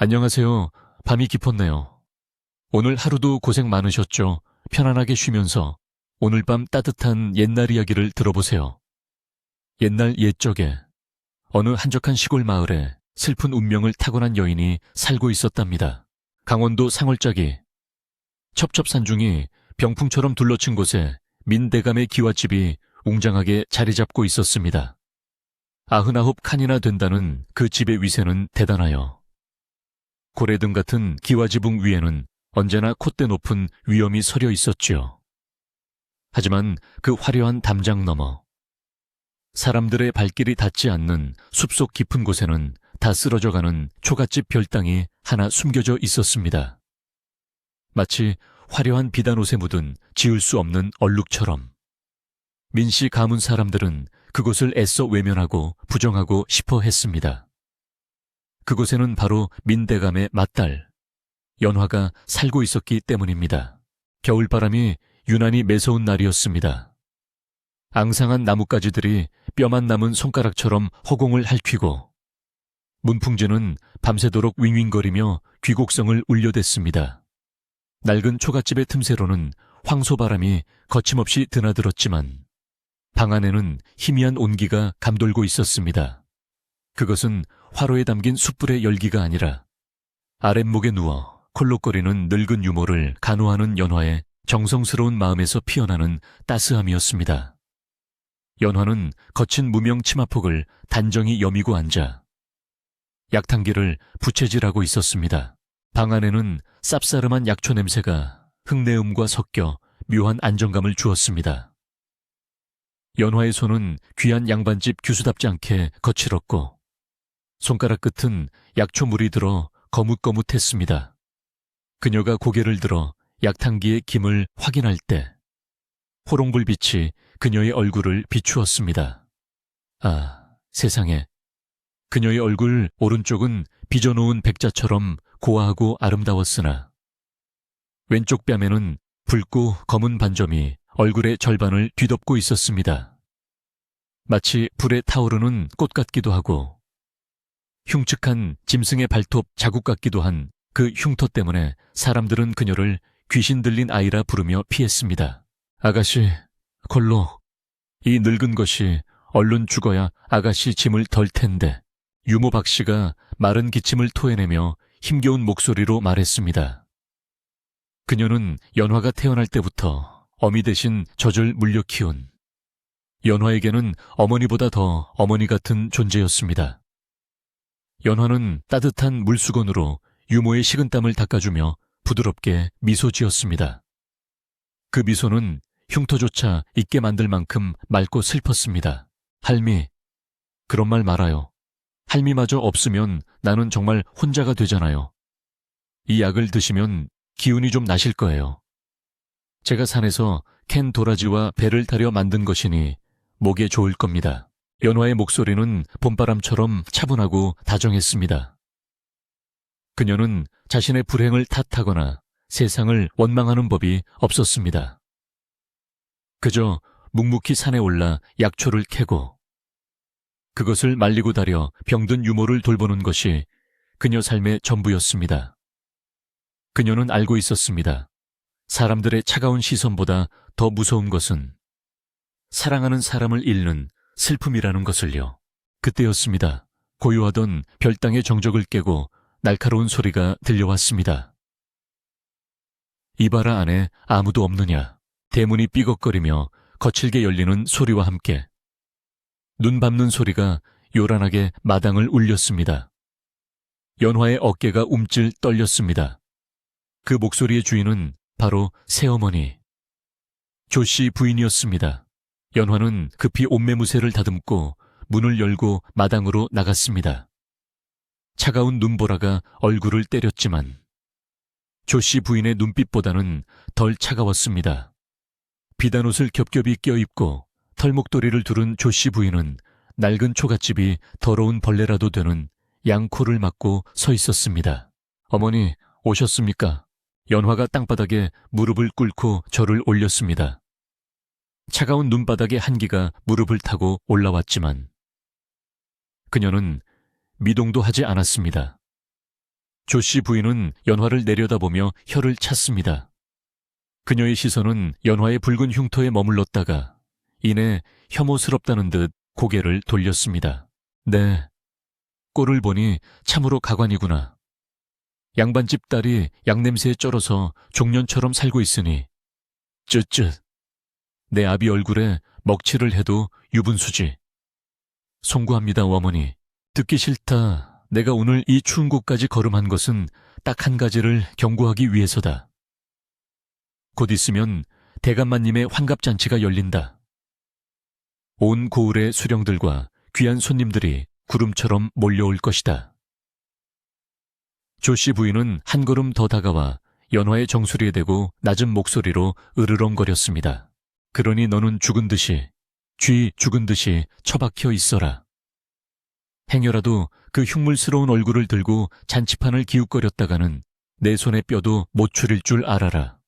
안녕하세요. 밤이 깊었네요. 오늘 하루도 고생 많으셨죠? 편안하게 쉬면서 오늘 밤 따뜻한 옛날 이야기를 들어보세요. 옛날 옛적에 어느 한적한 시골 마을에 슬픈 운명을 타고난 여인이 살고 있었답니다. 강원도 상월자기 첩첩산중이 병풍처럼 둘러친 곳에 민대감의 기와집이 웅장하게 자리 잡고 있었습니다. 99 칸이나 된다는 그 집의 위세는 대단하여 고래등 같은 기와지붕 위에는 언제나 콧대 높은 위엄이 서려 있었지요. 하지만 그 화려한 담장 너머 사람들의 발길이 닿지 않는 숲속 깊은 곳에는 다 쓰러져가는 초가집 별당이 하나 숨겨져 있었습니다. 마치 화려한 비단옷에 묻은 지울 수 없는 얼룩처럼 민씨 가문 사람들은 그곳을 애써 외면하고 부정하고 싶어 했습니다. 그곳에는 바로 민대감의 맏딸 연화가 살고 있었기 때문입니다. 겨울바람이 유난히 매서운 날이었습니다. 앙상한 나뭇가지들이 뼈만 남은 손가락처럼 허공을 핥히고 문풍지는 밤새도록 윙윙거리며 귀곡성을 울려댔습니다. 낡은 초가집의 틈새로는 황소바람이 거침없이 드나들었지만 방 안에는 희미한 온기가 감돌고 있었습니다. 그것은 화로에 담긴 숯불의 열기가 아니라 아랫목에 누워 콜록거리는 늙은 유모를 간호하는 연화의 정성스러운 마음에서 피어나는 따스함이었습니다. 연화는 거친 무명 치마폭을 단정히 여미고 앉아 약탕기를 부채질하고 있었습니다. 방 안에는 쌉싸름한 약초 냄새가 흙내음과 섞여 묘한 안정감을 주었습니다. 연화의 손은 귀한 양반집 규수답지 않게 거칠었고 손가락 끝은 약초물이 들어 거뭇거뭇했습니다. 그녀가 고개를 들어 약탕기의 김을 확인할 때 호롱불빛이 그녀의 얼굴을 비추었습니다. 아, 세상에. 그녀의 얼굴 오른쪽은 빚어놓은 백자처럼 고와하고 아름다웠으나 왼쪽 뺨에는 붉고 검은 반점이 얼굴의 절반을 뒤덮고 있었습니다. 마치 불에 타오르는 꽃 같기도 하고 흉측한 짐승의 발톱 자국 같기도 한 그 흉터 때문에 사람들은 그녀를 귀신 들린 아이라 부르며 피했습니다. 아가씨, 걸로 이 늙은 것이 얼른 죽어야 아가씨 짐을 덜 텐데. 유모 박씨가 마른 기침을 토해내며 힘겨운 목소리로 말했습니다. 그녀는 연화가 태어날 때부터 어미 대신 젖을 물려 키운 연화에게는 어머니보다 더 어머니 같은 존재였습니다. 연화는 따뜻한 물수건으로 유모의 식은땀을 닦아주며 부드럽게 미소 지었습니다. 그 미소는 흉터조차 잊게 만들 만큼 맑고 슬펐습니다. 할미, 그런 말 말아요. 할미마저 없으면 나는 정말 혼자가 되잖아요. 이 약을 드시면 기운이 좀 나실 거예요. 제가 산에서 캔 도라지와 배를 타려 만든 것이니 목에 좋을 겁니다. 연화의 목소리는 봄바람처럼 차분하고 다정했습니다. 그녀는 자신의 불행을 탓하거나 세상을 원망하는 법이 없었습니다. 그저 묵묵히 산에 올라 약초를 캐고 그것을 말리고 다려 병든 유모를 돌보는 것이 그녀 삶의 전부였습니다. 그녀는 알고 있었습니다. 사람들의 차가운 시선보다 더 무서운 것은 사랑하는 사람을 잃는 슬픔이라는 것을요. 그때였습니다. 고요하던 별당의 정적을 깨고 날카로운 소리가 들려왔습니다. 이바라 안에 아무도 없느냐. 대문이 삐걱거리며 거칠게 열리는 소리와 함께 눈 밟는 소리가 요란하게 마당을 울렸습니다. 연화의 어깨가 움찔 떨렸습니다. 그 목소리의 주인은 바로 새어머니 조씨 부인이었습니다. 연화는 급히 옷매무새를 다듬고 문을 열고 마당으로 나갔습니다. 차가운 눈보라가 얼굴을 때렸지만 조씨 부인의 눈빛보다는 덜 차가웠습니다. 비단옷을 겹겹이 껴입고 털목도리를 두른 조씨 부인은 낡은 초가집이 더러운 벌레라도 되는 양코를 막고 서 있었습니다. 어머니, 오셨습니까? 연화가 땅바닥에 무릎을 꿇고 절을 올렸습니다. 차가운 눈바닥의 한기가 무릎을 타고 올라왔지만 그녀는 미동도 하지 않았습니다. 조씨 부인은 연화를 내려다보며 혀를 찼습니다. 그녀의 시선은 연화의 붉은 흉터에 머물렀다가 이내 혐오스럽다는 듯 고개를 돌렸습니다. 네, 꼴을 보니 참으로 가관이구나. 양반집 딸이 양냄새에 쩔어서 종년처럼 살고 있으니 쯧쯧. 내 아비 얼굴에 먹칠을 해도 유분수지. 송구합니다, 어머니. 듣기 싫다. 내가 오늘 이 추운 곳까지 걸음한 것은 딱 한 가지를 경고하기 위해서다. 곧 있으면 대감마님의 환갑잔치가 열린다. 온 고을의 수령들과 귀한 손님들이 구름처럼 몰려올 것이다. 조씨 부인은 한 걸음 더 다가와 연화의 정수리에 대고 낮은 목소리로 으르렁거렸습니다. 그러니 너는 죽은 듯이, 쥐 죽은 듯이 처박혀 있어라. 행여라도 그 흉물스러운 얼굴을 들고 잔치판을 기웃거렸다가는 내 손의 뼈도 못 추릴 줄 알아라.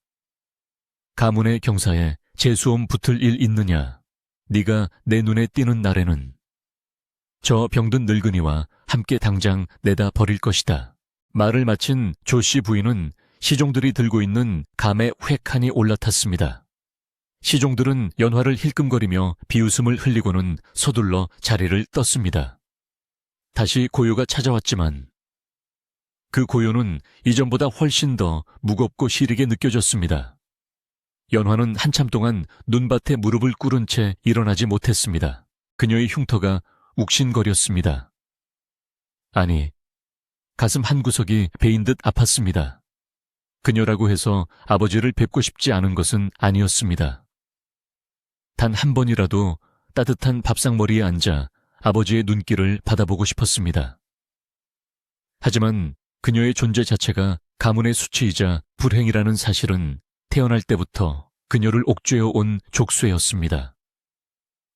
가문의 경사에 재수옴 붙을 일 있느냐? 네가 내 눈에 띄는 날에는 저 병든 늙은이와 함께 당장 내다 버릴 것이다. 말을 마친 조씨 부인은 시종들이 들고 있는 감에 획하니 올라탔습니다. 시종들은 연화를 힐끔거리며 비웃음을 흘리고는 서둘러 자리를 떴습니다. 다시 고요가 찾아왔지만 그 고요는 이전보다 훨씬 더 무겁고 시리게 느껴졌습니다. 연화는 한참 동안 눈밭에 무릎을 꿇은 채 일어나지 못했습니다. 그녀의 흉터가 욱신거렸습니다. 아니, 가슴 한구석이 베인 듯 아팠습니다. 그녀라고 해서 아버지를 뵙고 싶지 않은 것은 아니었습니다. 단 한 번이라도 따뜻한 밥상머리에 앉아 아버지의 눈길을 받아보고 싶었습니다. 하지만 그녀의 존재 자체가 가문의 수치이자 불행이라는 사실은 태어날 때부터 그녀를 옥죄어 온 족쇄였습니다.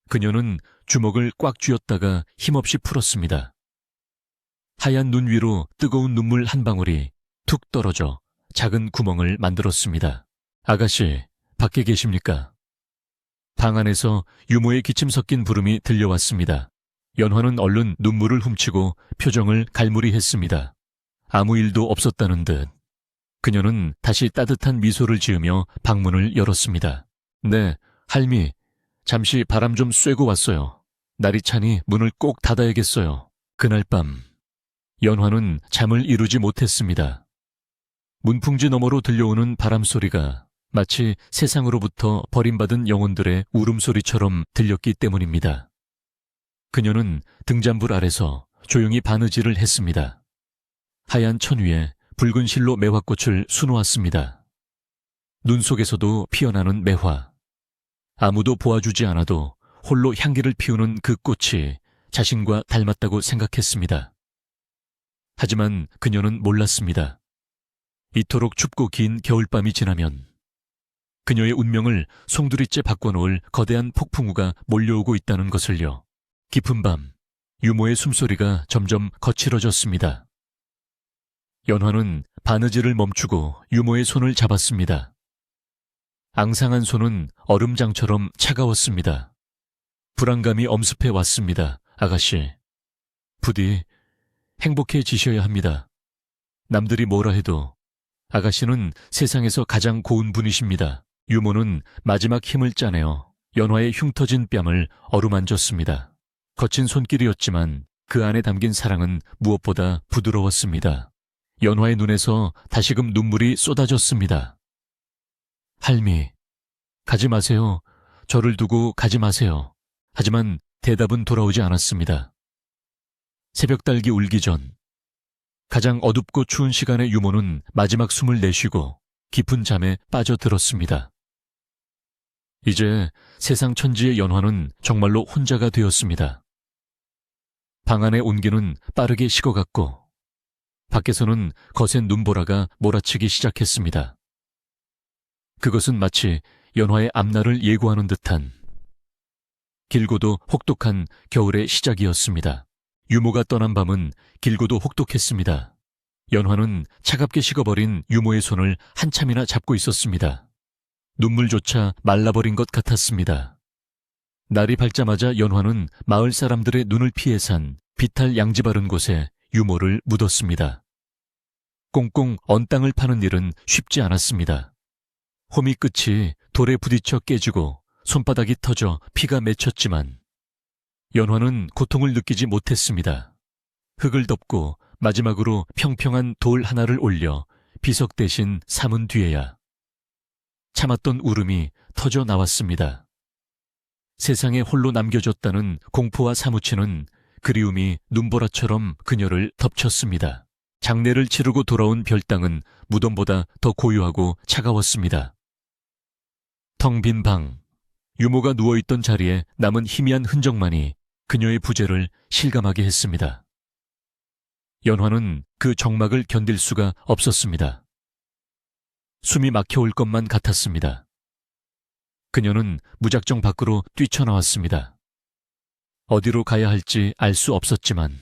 그녀는 주먹을 꽉 쥐었다가 힘없이 풀었습니다. 하얀 눈 위로 뜨거운 눈물 한 방울이 툭 떨어져 작은 구멍을 만들었습니다. 아가씨, 밖에 계십니까? 방 안에서 유모의 기침 섞인 부름이 들려왔습니다. 연화는 얼른 눈물을 훔치고 표정을 갈무리했습니다. 아무 일도 없었다는 듯. 그녀는 다시 따뜻한 미소를 지으며 방문을 열었습니다. 네, 할미, 잠시 바람 좀 쐬고 왔어요. 날이 차니 문을 꼭 닫아야겠어요. 그날 밤 연화는 잠을 이루지 못했습니다. 문풍지 너머로 들려오는 바람소리가 마치 세상으로부터 버림받은 영혼들의 울음소리처럼 들렸기 때문입니다. 그녀는 등잔불 아래서 조용히 바느질을 했습니다. 하얀 천 위에 붉은 실로 매화꽃을 수놓았습니다. 눈 속에서도 피어나는 매화. 아무도 보아주지 않아도 홀로 향기를 피우는 그 꽃이 자신과 닮았다고 생각했습니다. 하지만 그녀는 몰랐습니다. 이토록 춥고 긴 겨울밤이 지나면 그녀의 운명을 송두리째 바꿔놓을 거대한 폭풍우가 몰려오고 있다는 것을요. 깊은 밤, 유모의 숨소리가 점점 거칠어졌습니다. 연화는 바느질을 멈추고 유모의 손을 잡았습니다. 앙상한 손은 얼음장처럼 차가웠습니다. 불안감이 엄습해 왔습니다, 아가씨. 부디 행복해지셔야 합니다. 남들이 뭐라 해도 아가씨는 세상에서 가장 고운 분이십니다. 유모는 마지막 힘을 짜내어 연화의 흉터진 뺨을 어루만졌습니다. 거친 손길이었지만 그 안에 담긴 사랑은 무엇보다 부드러웠습니다. 연화의 눈에서 다시금 눈물이 쏟아졌습니다. 할미, 가지 마세요. 저를 두고 가지 마세요. 하지만 대답은 돌아오지 않았습니다. 새벽달기 울기 전 가장 어둡고 추운 시간의 유모는 마지막 숨을 내쉬고 깊은 잠에 빠져들었습니다. 이제 세상 천지의 연화는 정말로 혼자가 되었습니다. 방 안의 온기는 빠르게 식어갔고 밖에서는 거센 눈보라가 몰아치기 시작했습니다. 그것은 마치 연화의 앞날을 예고하는 듯한 길고도 혹독한 겨울의 시작이었습니다. 유모가 떠난 밤은 길고도 혹독했습니다. 연화는 차갑게 식어버린 유모의 손을 한참이나 잡고 있었습니다. 눈물조차 말라버린 것 같았습니다. 날이 밝자마자 연화는 마을 사람들의 눈을 피해 산 비탈 양지 바른 곳에 유모를 묻었습니다. 꽁꽁 언 땅을 파는 일은 쉽지 않았습니다. 호미 끝이 돌에 부딪혀 깨지고 손바닥이 터져 피가 맺혔지만 연화는 고통을 느끼지 못했습니다. 흙을 덮고 마지막으로 평평한 돌 하나를 올려 비석 대신 삼은 뒤에야 참았던 울음이 터져 나왔습니다. 세상에 홀로 남겨졌다는 공포와 사무치는 그리움이 눈보라처럼 그녀를 덮쳤습니다. 장례를 치르고 돌아온 별당은 무덤보다 더 고요하고 차가웠습니다. 텅 빈 방, 유모가 누워있던 자리에 남은 희미한 흔적만이 그녀의 부재를 실감하게 했습니다. 연화는 그 정막을 견딜 수가 없었습니다. 숨이 막혀올 것만 같았습니다. 그녀는 무작정 밖으로 뛰쳐나왔습니다. 어디로 가야 할지 알 수 없었지만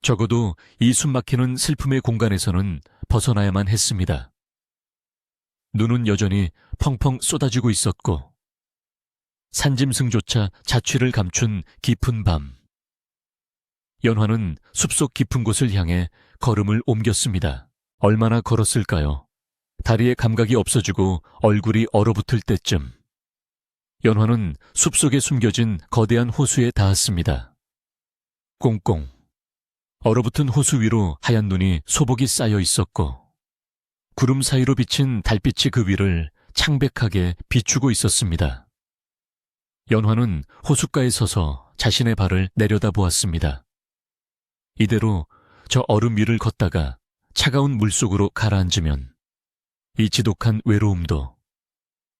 적어도 이 숨막히는 슬픔의 공간에서는 벗어나야만 했습니다. 눈은 여전히 펑펑 쏟아지고 있었고 산짐승조차 자취를 감춘 깊은 밤. 연화는 숲속 깊은 곳을 향해 걸음을 옮겼습니다. 얼마나 걸었을까요? 다리에 감각이 없어지고 얼굴이 얼어붙을 때쯤 연화는 숲속에 숨겨진 거대한 호수에 닿았습니다. 꽁꽁 얼어붙은 호수 위로 하얀 눈이 소복이 쌓여 있었고 구름 사이로 비친 달빛이 그 위를 창백하게 비추고 있었습니다. 연화는 호숫가에 서서 자신의 발을 내려다보았습니다. 이대로 저 얼음 위를 걷다가 차가운 물속으로 가라앉으면 이 지독한 외로움도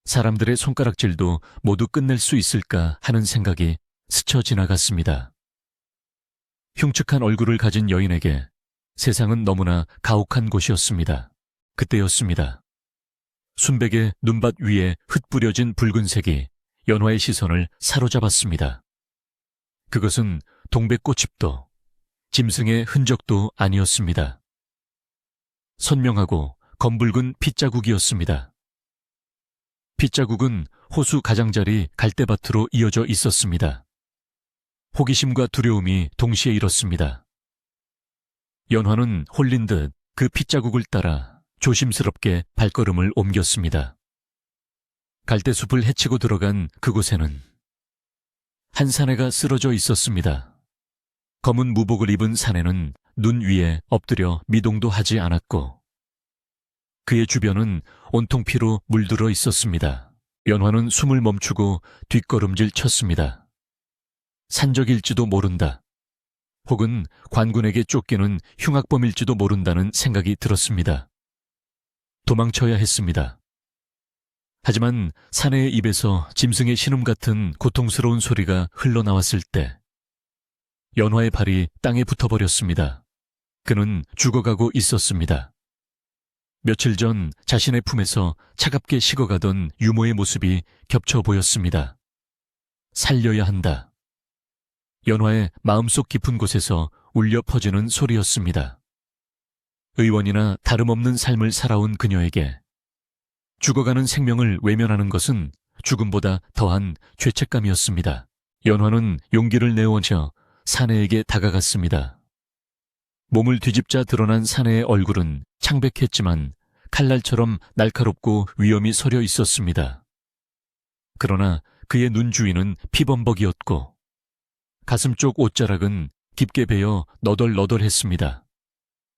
사람들의 손가락질도 모두 끝낼 수 있을까 하는 생각이 스쳐 지나갔습니다. 흉측한 얼굴을 가진 여인에게 세상은 너무나 가혹한 곳이었습니다. 그때였습니다. 순백의 눈밭 위에 흩뿌려진 붉은색이 연화의 시선을 사로잡았습니다. 그것은 동백꽃잎도 짐승의 흔적도 아니었습니다. 선명하고 검붉은 핏자국이었습니다. 핏자국은 호수 가장자리 갈대밭으로 이어져 있었습니다. 호기심과 두려움이 동시에 일었습니다. 연화는 홀린 듯 그 핏자국을 따라 조심스럽게 발걸음을 옮겼습니다. 갈대숲을 헤치고 들어간 그곳에는 한 사내가 쓰러져 있었습니다. 검은 무복을 입은 사내는 눈 위에 엎드려 미동도 하지 않았고 그의 주변은 온통 피로 물들어 있었습니다. 연화는 숨을 멈추고 뒷걸음질 쳤습니다. 산적일지도 모른다. 혹은 관군에게 쫓기는 흉악범일지도 모른다는 생각이 들었습니다. 도망쳐야 했습니다. 하지만 사내의 입에서 짐승의 신음 같은 고통스러운 소리가 흘러나왔을 때 연화의 발이 땅에 붙어버렸습니다. 그는 죽어가고 있었습니다. 며칠 전 자신의 품에서 차갑게 식어가던 유모의 모습이 겹쳐 보였습니다. 살려야 한다. 연화의 마음속 깊은 곳에서 울려 퍼지는 소리였습니다. 의원이나 다름없는 삶을 살아온 그녀에게 죽어가는 생명을 외면하는 것은 죽음보다 더한 죄책감이었습니다. 연화는 용기를 내어져 사내에게 다가갔습니다. 몸을 뒤집자 드러난 사내의 얼굴은 창백했지만 칼날처럼 날카롭고 위험이 서려 있었습니다. 그러나 그의 눈 주위는 피범벅이었고 가슴 쪽 옷자락은 깊게 베어 너덜너덜했습니다.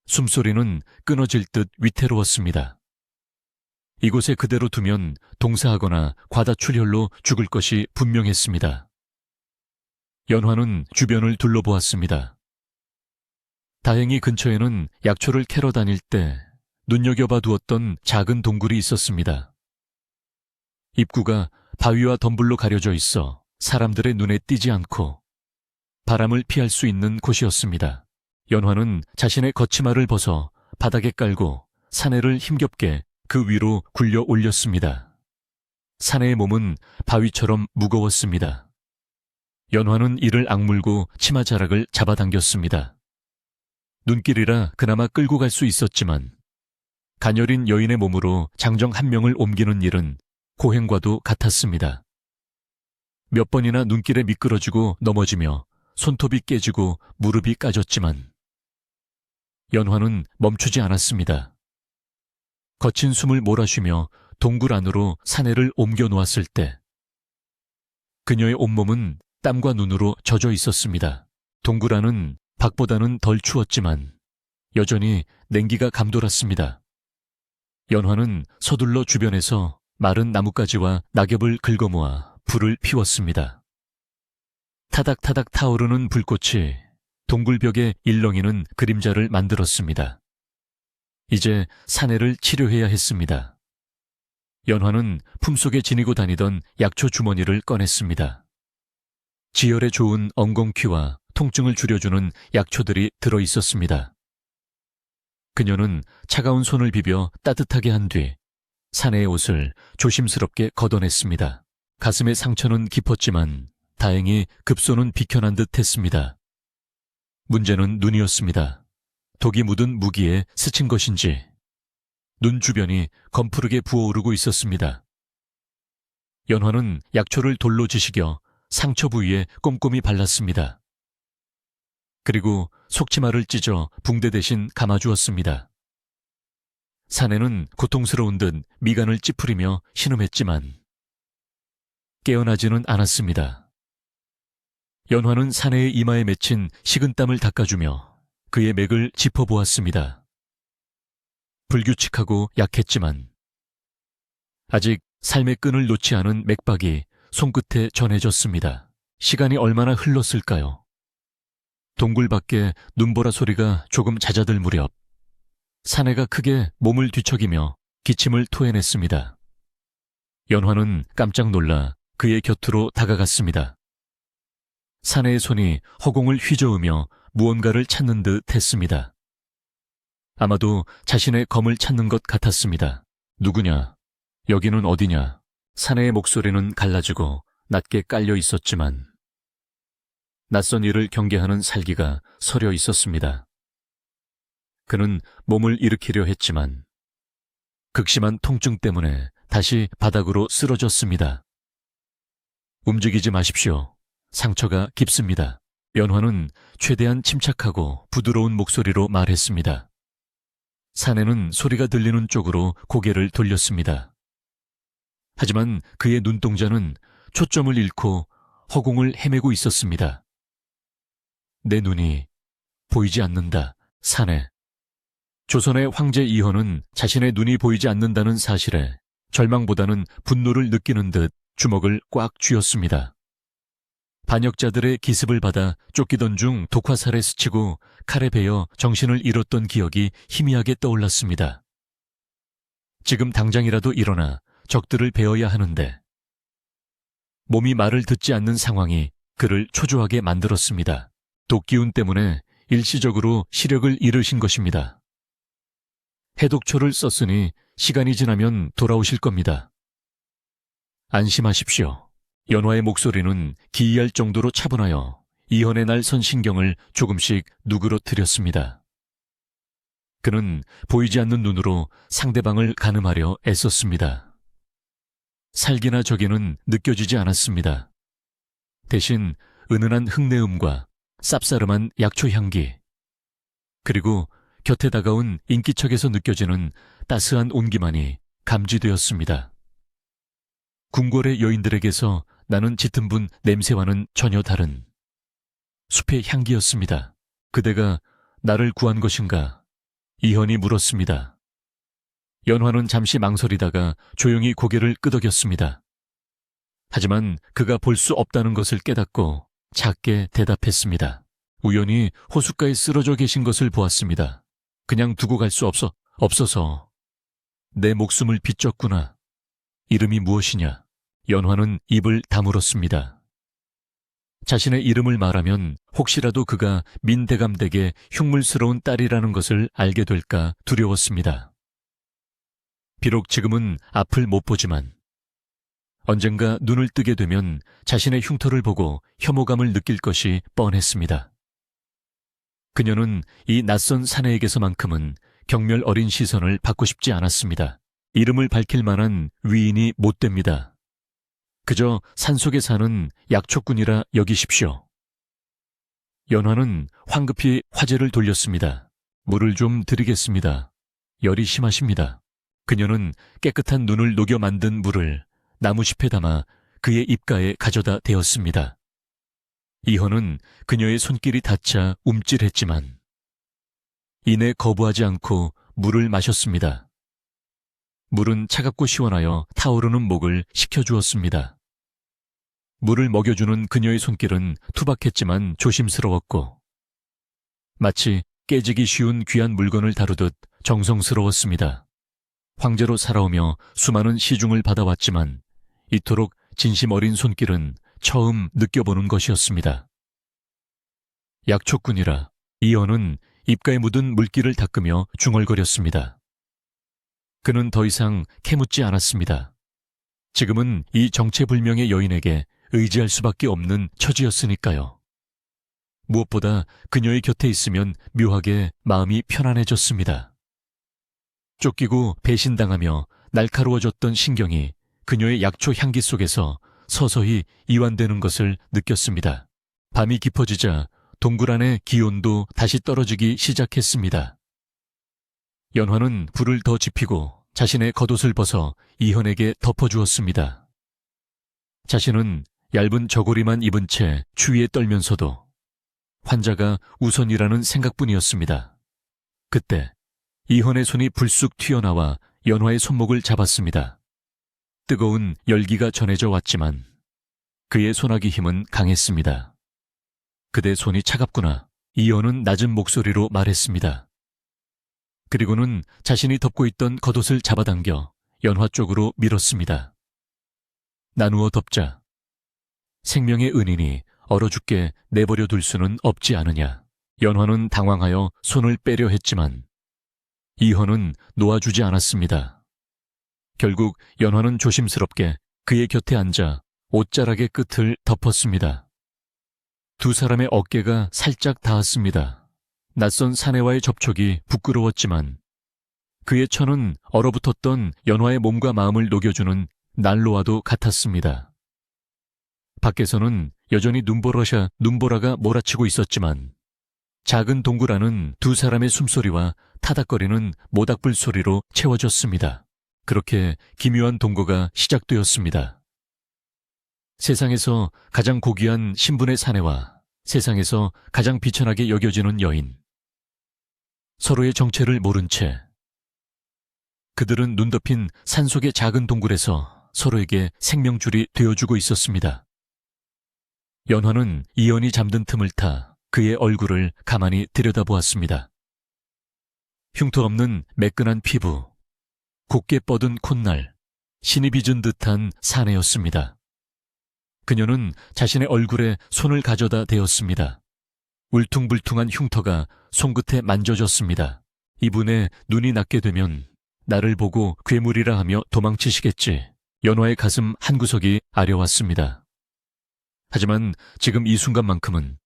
숨소리는 끊어질 듯 위태로웠습니다. 이곳에 그대로 두면 동사하거나 과다출혈로 죽을 것이 분명했습니다. 연화는 주변을 둘러보았습니다. 다행히 근처에는 약초를 캐러 다닐 때 눈여겨봐 두었던 작은 동굴이 있었습니다. 입구가 바위와 덤불로 가려져 있어 사람들의 눈에 띄지 않고 바람을 피할 수 있는 곳이었습니다. 연화는 자신의 걷치마를 벗어 바닥에 깔고 사내를 힘겹게 그 위로 굴려 올렸습니다. 사내의 몸은 바위처럼 무거웠습니다. 연화는 이를 악물고 치마자락을 잡아당겼습니다. 눈길이라 그나마 끌고 갈 수 있었지만 가녀린 여인의 몸으로 장정 한 명을 옮기는 일은 고행과도 같았습니다. 몇 번이나 눈길에 미끄러지고 넘어지며 손톱이 깨지고 무릎이 까졌지만 연화는 멈추지 않았습니다. 거친 숨을 몰아쉬며 동굴 안으로 사내를 옮겨 놓았을 때 그녀의 온몸은 땀과 눈으로 젖어 있었습니다. 동굴 안은 밖보다는 덜 추웠지만 여전히 냉기가 감돌았습니다. 연화는 서둘러 주변에서 마른 나뭇가지와 낙엽을 긁어모아 불을 피웠습니다. 타닥타닥 타오르는 불꽃이 동굴벽에 일렁이는 그림자를 만들었습니다. 이제 사내를 치료해야 했습니다. 연화는 품속에 지니고 다니던 약초 주머니를 꺼냈습니다. 지혈에 좋은 엉겅퀴와 통증을 줄여주는 약초들이 들어있었습니다. 그녀는 차가운 손을 비벼 따뜻하게 한 뒤 사내의 옷을 조심스럽게 걷어냈습니다. 가슴의 상처는 깊었지만 다행히 급소는 비켜난 듯 했습니다. 문제는 눈이었습니다. 독이 묻은 무기에 스친 것인지 눈 주변이 검푸르게 부어오르고 있었습니다. 연화는 약초를 돌로 지식여 상처 부위에 꼼꼼히 발랐습니다. 그리고 속치마를 찢어 붕대 대신 감아주었습니다. 사내는 고통스러운 듯 미간을 찌푸리며 신음했지만 깨어나지는 않았습니다. 연화는 사내의 이마에 맺힌 식은땀을 닦아주며 그의 맥을 짚어보았습니다. 불규칙하고 약했지만 아직 삶의 끈을 놓지 않은 맥박이 손끝에 전해졌습니다. 시간이 얼마나 흘렀을까요? 동굴 밖에 눈보라 소리가 조금 잦아들 무렵 사내가 크게 몸을 뒤척이며 기침을 토해냈습니다. 연화는 깜짝 놀라 그의 곁으로 다가갔습니다. 사내의 손이 허공을 휘저으며 무언가를 찾는 듯 했습니다. 아마도 자신의 검을 찾는 것 같았습니다. 누구냐? 여기는 어디냐? 사내의 목소리는 갈라지고 낮게 깔려 있었지만 낯선 일을 경계하는 살기가 서려 있었습니다. 그는 몸을 일으키려 했지만 극심한 통증 때문에 다시 바닥으로 쓰러졌습니다. 움직이지 마십시오. 상처가 깊습니다. 연화는 최대한 침착하고 부드러운 목소리로 말했습니다. 사내는 소리가 들리는 쪽으로 고개를 돌렸습니다. 하지만 그의 눈동자는 초점을 잃고 허공을 헤매고 있었습니다. 내 눈이 보이지 않는다, 사내. 조선의 황제 이헌은 자신의 눈이 보이지 않는다는 사실에 절망보다는 분노를 느끼는 듯 주먹을 꽉 쥐었습니다. 반역자들의 기습을 받아 쫓기던 중 독화살에 스치고 칼에 베어 정신을 잃었던 기억이 희미하게 떠올랐습니다. 지금 당장이라도 일어나 적들을 베어야 하는데 몸이 말을 듣지 않는 상황이 그를 초조하게 만들었습니다. 독기운 때문에 일시적으로 시력을 잃으신 것입니다. 해독초를 썼으니 시간이 지나면 돌아오실 겁니다. 안심하십시오. 연화의 목소리는 기이할 정도로 차분하여 이헌의 날 선 신경을 조금씩 누그러뜨렸습니다. 그는 보이지 않는 눈으로 상대방을 가늠하려 애썼습니다. 살기나 저기는 느껴지지 않았습니다. 대신 은은한 흙내음과 쌉싸름한 약초 향기, 그리고 곁에 다가온 인기척에서 느껴지는 따스한 온기만이 감지되었습니다. 궁궐의 여인들에게서 나는 짙은 분 냄새와는 전혀 다른 숲의 향기였습니다. 그대가 나를 구한 것인가? 이헌이 물었습니다. 연화는 잠시 망설이다가 조용히 고개를 끄덕였습니다. 하지만 그가 볼 수 없다는 것을 깨닫고 작게 대답했습니다. 우연히 호숫가에 쓰러져 계신 것을 보았습니다. 그냥 두고 갈 수 없어서 내 목숨을 빚졌구나. 이름이 무엇이냐? 연화는 입을 다물었습니다. 자신의 이름을 말하면 혹시라도 그가 민대감댁의 흉물스러운 딸이라는 것을 알게 될까 두려웠습니다. 비록 지금은 앞을 못 보지만 언젠가 눈을 뜨게 되면 자신의 흉터를 보고 혐오감을 느낄 것이 뻔했습니다. 그녀는 이 낯선 사내에게서만큼은 경멸 어린 시선을 받고 싶지 않았습니다. 이름을 밝힐 만한 위인이 못 됩니다. 그저 산속에 사는 약초꾼이라 여기십시오. 연화는 황급히 화제를 돌렸습니다. 물을 좀 드리겠습니다. 열이 심하십니다. 그녀는 깨끗한 눈을 녹여 만든 물을 나무짚에 담아 그의 입가에 가져다 대었습니다. 이헌은 그녀의 손길이 닿자 움찔했지만 이내 거부하지 않고 물을 마셨습니다. 물은 차갑고 시원하여 타오르는 목을 식혀주었습니다. 물을 먹여주는 그녀의 손길은 투박했지만 조심스러웠고 마치 깨지기 쉬운 귀한 물건을 다루듯 정성스러웠습니다. 황제로 살아오며 수많은 시중을 받아왔지만 이토록 진심 어린 손길은 처음 느껴보는 것이었습니다. 약초꾼이라 이헌은 입가에 묻은 물기를 닦으며 중얼거렸습니다. 그는 더 이상 캐묻지 않았습니다. 지금은 이 정체불명의 여인에게 의지할 수밖에 없는 처지였으니까요. 무엇보다 그녀의 곁에 있으면 묘하게 마음이 편안해졌습니다. 쫓기고 배신당하며 날카로워졌던 신경이 그녀의 약초 향기 속에서 서서히 이완되는 것을 느꼈습니다. 밤이 깊어지자 동굴 안의 기온도 다시 떨어지기 시작했습니다. 연화는 불을 더 지피고 자신의 겉옷을 벗어 이헌에게 덮어주었습니다. 자신은 얇은 저고리만 입은 채 추위에 떨면서도 환자가 우선이라는 생각뿐이었습니다. 그때 이헌의 손이 불쑥 튀어나와 연화의 손목을 잡았습니다. 뜨거운 열기가 전해져 왔지만 그의 손아귀 힘은 강했습니다. 그대 손이 차갑구나. 이헌은 낮은 목소리로 말했습니다. 그리고는 자신이 덮고 있던 겉옷을 잡아당겨 연화 쪽으로 밀었습니다. 나누어 덮자. 생명의 은인이 얼어 죽게 내버려 둘 수는 없지 않으냐. 연화는 당황하여 손을 빼려 했지만 이헌은 놓아주지 않았습니다. 결국 연화는 조심스럽게 그의 곁에 앉아 옷자락의 끝을 덮었습니다. 두 사람의 어깨가 살짝 닿았습니다. 낯선 사내와의 접촉이 부끄러웠지만 그의 천은 얼어붙었던 연화의 몸과 마음을 녹여주는 난로와도 같았습니다. 밖에서는 여전히 눈보라가 몰아치고 있었지만 작은 동굴 안은 두 사람의 숨소리와 타닥거리는 모닥불 소리로 채워졌습니다. 그렇게 기묘한 동거가 시작되었습니다. 세상에서 가장 고귀한 신분의 사내와 세상에서 가장 비천하게 여겨지는 여인. 서로의 정체를 모른 채 그들은 눈 덮인 산속의 작은 동굴에서 서로에게 생명줄이 되어주고 있었습니다. 연화는 이헌이 잠든 틈을 타 그의 얼굴을 가만히 들여다보았습니다. 흉터 없는 매끈한 피부, 곱게 뻗은 콧날, 신이 빚은 듯한 사내였습니다. 그녀는 자신의 얼굴에 손을 가져다 대었습니다. 울퉁불퉁한 흉터가 손끝에 만져졌습니다. 이분의 눈이 낮게 되면 나를 보고 괴물이라 하며 도망치시겠지. 연화의 가슴 한구석이 아려왔습니다. 하지만 지금 이 순간만큼은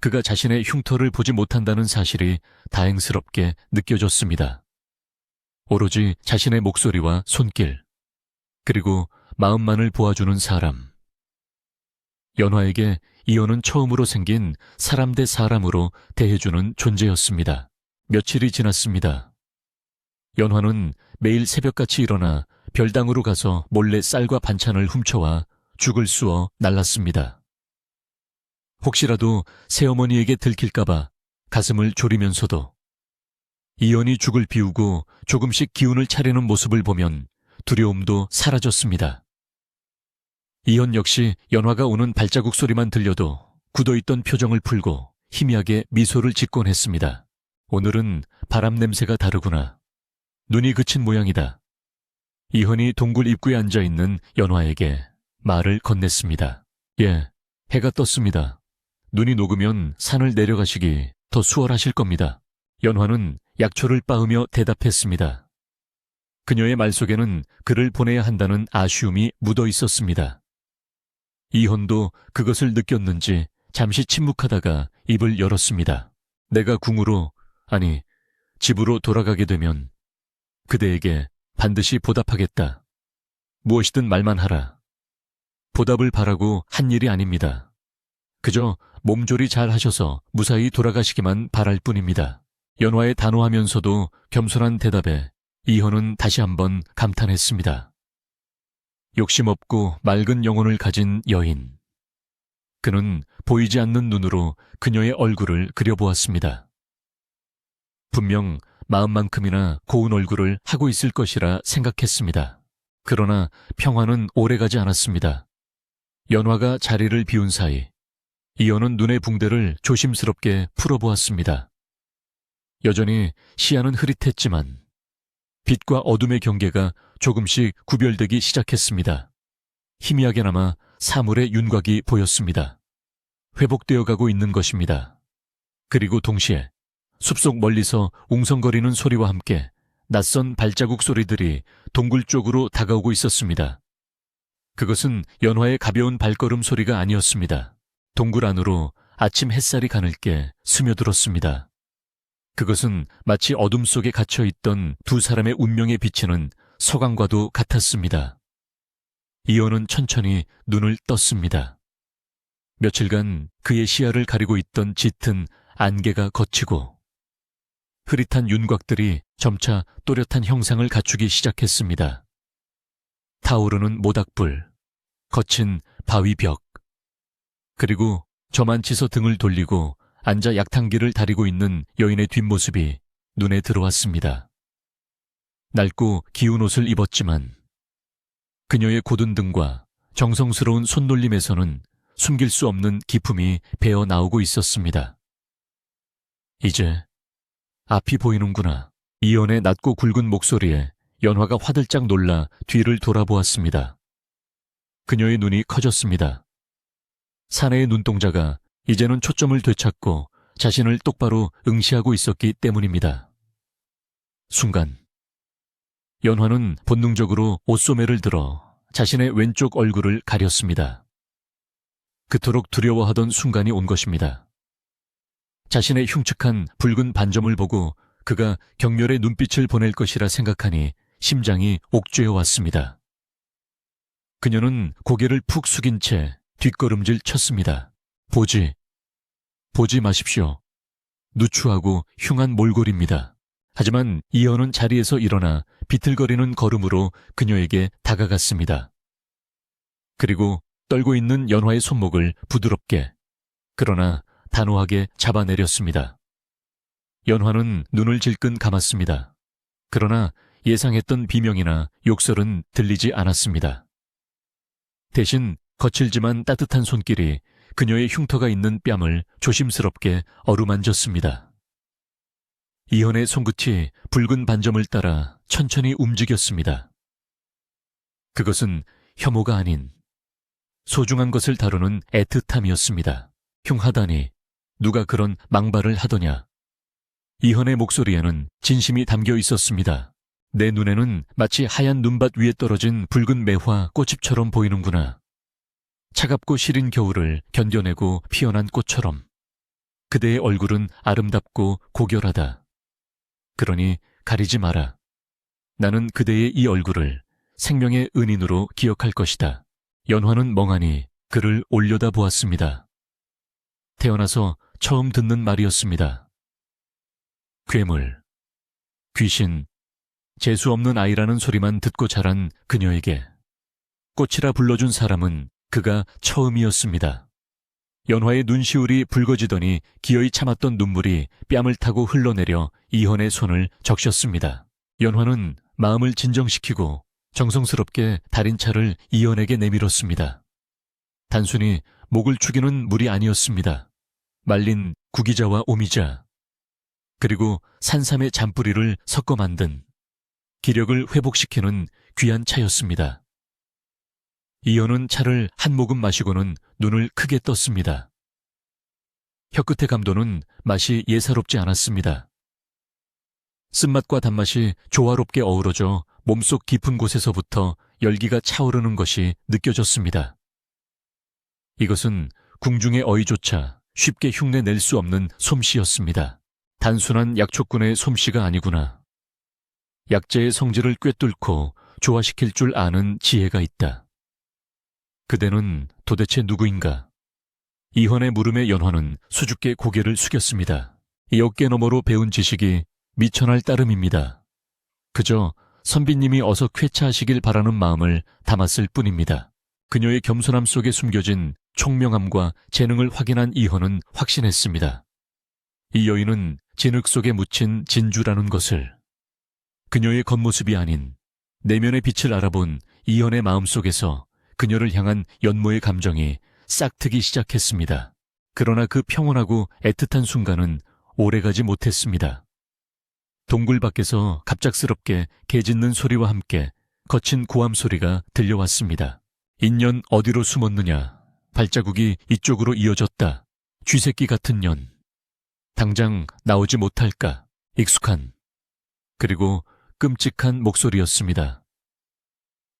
그가 자신의 흉터를 보지 못한다는 사실이 다행스럽게 느껴졌습니다. 오로지 자신의 목소리와 손길, 그리고 마음만을 보아주는 사람. 연화에게 이헌은 처음으로 생긴 사람 대 사람으로 대해주는 존재였습니다. 며칠이 지났습니다. 연화는 매일 새벽같이 일어나 별당으로 가서 몰래 쌀과 반찬을 훔쳐와 죽을 쑤어 날랐습니다. 혹시라도 새어머니에게 들킬까봐 가슴을 졸이면서도 이헌이 죽을 비우고 조금씩 기운을 차리는 모습을 보면 두려움도 사라졌습니다. 이헌 역시 연화가 오는 발자국 소리만 들려도 굳어있던 표정을 풀고 희미하게 미소를 짓곤 했습니다. 오늘은 바람 냄새가 다르구나. 눈이 그친 모양이다. 이헌이 동굴 입구에 앉아있는 연화에게 말을 건넸습니다. 예, 해가 떴습니다. 눈이 녹으면 산을 내려가시기 더 수월하실 겁니다. 연화는 약초를 빻으며 대답했습니다. 그녀의 말 속에는 그를 보내야 한다는 아쉬움이 묻어 있었습니다. 이헌도 그것을 느꼈는지 잠시 침묵하다가 입을 열었습니다. 내가 궁으로, 아니, 집으로 돌아가게 되면 그대에게 반드시 보답하겠다. 무엇이든 말만 하라. 보답을 바라고 한 일이 아닙니다. 그저 몸조리 잘 하셔서 무사히 돌아가시기만 바랄 뿐입니다. 연화에 단호하면서도 겸손한 대답에 이현은 다시 한번 감탄했습니다. 욕심 없고 맑은 영혼을 가진 여인. 그는 보이지 않는 눈으로 그녀의 얼굴을 그려보았습니다. 분명 마음만큼이나 고운 얼굴을 하고 있을 것이라 생각했습니다. 그러나 평화는 오래가지 않았습니다. 연화가 자리를 비운 사이 이현은 눈의 붕대를 조심스럽게 풀어보았습니다. 여전히 시야는 흐릿했지만 빛과 어둠의 경계가 조금씩 구별되기 시작했습니다. 희미하게나마 사물의 윤곽이 보였습니다. 회복되어 가고 있는 것입니다. 그리고 동시에 숲속 멀리서 웅성거리는 소리와 함께 낯선 발자국 소리들이 동굴 쪽으로 다가오고 있었습니다. 그것은 연화의 가벼운 발걸음 소리가 아니었습니다. 동굴 안으로 아침 햇살이 가늘게 스며들었습니다. 그것은 마치 어둠 속에 갇혀있던 두 사람의 운명에 비치는 서광과도 같았습니다. 이현은 천천히 눈을 떴습니다. 며칠간 그의 시야를 가리고 있던 짙은 안개가 걷히고 흐릿한 윤곽들이 점차 또렷한 형상을 갖추기 시작했습니다. 타오르는 모닥불, 거친 바위벽, 그리고 저만치서 등을 돌리고 앉아 약탕기를 다리고 있는 여인의 뒷모습이 눈에 들어왔습니다. 낡고 기운 옷을 입었지만 그녀의 고든 등과 정성스러운 손놀림에서는 숨길 수 없는 기품이 배어 나오고 있었습니다. 이제 앞이 보이는구나. 이현의 낮고 굵은 목소리에 연화가 화들짝 놀라 뒤를 돌아보았습니다. 그녀의 눈이 커졌습니다. 사내의 눈동자가 이제는 초점을 되찾고 자신을 똑바로 응시하고 있었기 때문입니다. 순간 연화는 본능적으로 옷소매를 들어 자신의 왼쪽 얼굴을 가렸습니다. 그토록 두려워하던 순간이 온 것입니다. 자신의 흉측한 붉은 반점을 보고 그가 경멸의 눈빛을 보낼 것이라 생각하니 심장이 옥죄어 왔습니다. 그녀는 고개를 푹 숙인 채 뒷걸음질 쳤습니다. 보지 마십시오. 누추하고 흉한 몰골입니다. 하지만 이현은 자리에서 일어나 비틀거리는 걸음으로 그녀에게 다가갔습니다. 그리고 떨고 있는 연화의 손목을 부드럽게, 그러나 단호하게 잡아내렸습니다. 연화는 눈을 질끈 감았습니다. 그러나 예상했던 비명이나 욕설은 들리지 않았습니다. 대신 거칠지만 따뜻한 손길이 그녀의 흉터가 있는 뺨을 조심스럽게 어루만졌습니다. 이현의 손끝이 붉은 반점을 따라 천천히 움직였습니다. 그것은 혐오가 아닌 소중한 것을 다루는 애틋함이었습니다. 흉하다니 누가 그런 망발을 하더냐. 이현의 목소리에는 진심이 담겨 있었습니다. 내 눈에는 마치 하얀 눈밭 위에 떨어진 붉은 매화 꽃잎처럼 보이는구나. 차갑고 시린 겨울을 견뎌내고 피어난 꽃처럼. 그대의 얼굴은 아름답고 고결하다. 그러니 가리지 마라. 나는 그대의 이 얼굴을 생명의 은인으로 기억할 것이다. 연화는 멍하니 그를 올려다보았습니다. 태어나서 처음 듣는 말이었습니다. 괴물, 귀신, 재수없는 아이라는 소리만 듣고 자란 그녀에게 꽃이라 불러준 사람은 그가 처음이었습니다. 연화의 눈시울이 붉어지더니 기어이 참았던 눈물이 뺨을 타고 흘러내려 이현의 손을 적셨습니다. 연화는 마음을 진정시키고 정성스럽게 달인차를 이현에게 내밀었습니다. 단순히 목을 축이는 물이 아니었습니다. 말린 구기자와 오미자, 그리고 산삼의 잔뿌리를 섞어 만든 기력을 회복시키는 귀한 차였습니다. 이현은 차를 한 모금 마시고는 눈을 크게 떴습니다. 혀끝의 감도는 맛이 예사롭지 않았습니다. 쓴맛과 단맛이 조화롭게 어우러져 몸속 깊은 곳에서부터 열기가 차오르는 것이 느껴졌습니다. 이것은 궁중의 어이조차 쉽게 흉내낼 수 없는 솜씨였습니다. 단순한 약초꾼의 솜씨가 아니구나. 약재의 성질을 꿰뚫고 조화시킬 줄 아는 지혜가 있다. 그대는 도대체 누구인가? 이현의 물음에 연화는 수줍게 고개를 숙였습니다. 이 어깨너머로 배운 지식이 미천할 따름입니다. 그저 선비님이 어서 쾌차하시길 바라는 마음을 담았을 뿐입니다. 그녀의 겸손함 속에 숨겨진 총명함과 재능을 확인한 이헌은 확신했습니다. 이 여인은 진흙 속에 묻힌 진주라는 것을. 그녀의 겉모습이 아닌 내면의 빛을 알아본 이헌의 마음속에서 그녀를 향한 연모의 감정이 싹트기 시작했습니다. 그러나 그 평온하고 애틋한 순간은 오래가지 못했습니다. 동굴 밖에서 갑작스럽게 개 짖는 소리와 함께 거친 고함 소리가 들려왔습니다. 인년 어디로 숨었느냐. 발자국이 이쪽으로 이어졌다. 쥐새끼 같은 년. 당장 나오지 못할까. 익숙한 그리고 끔찍한 목소리였습니다.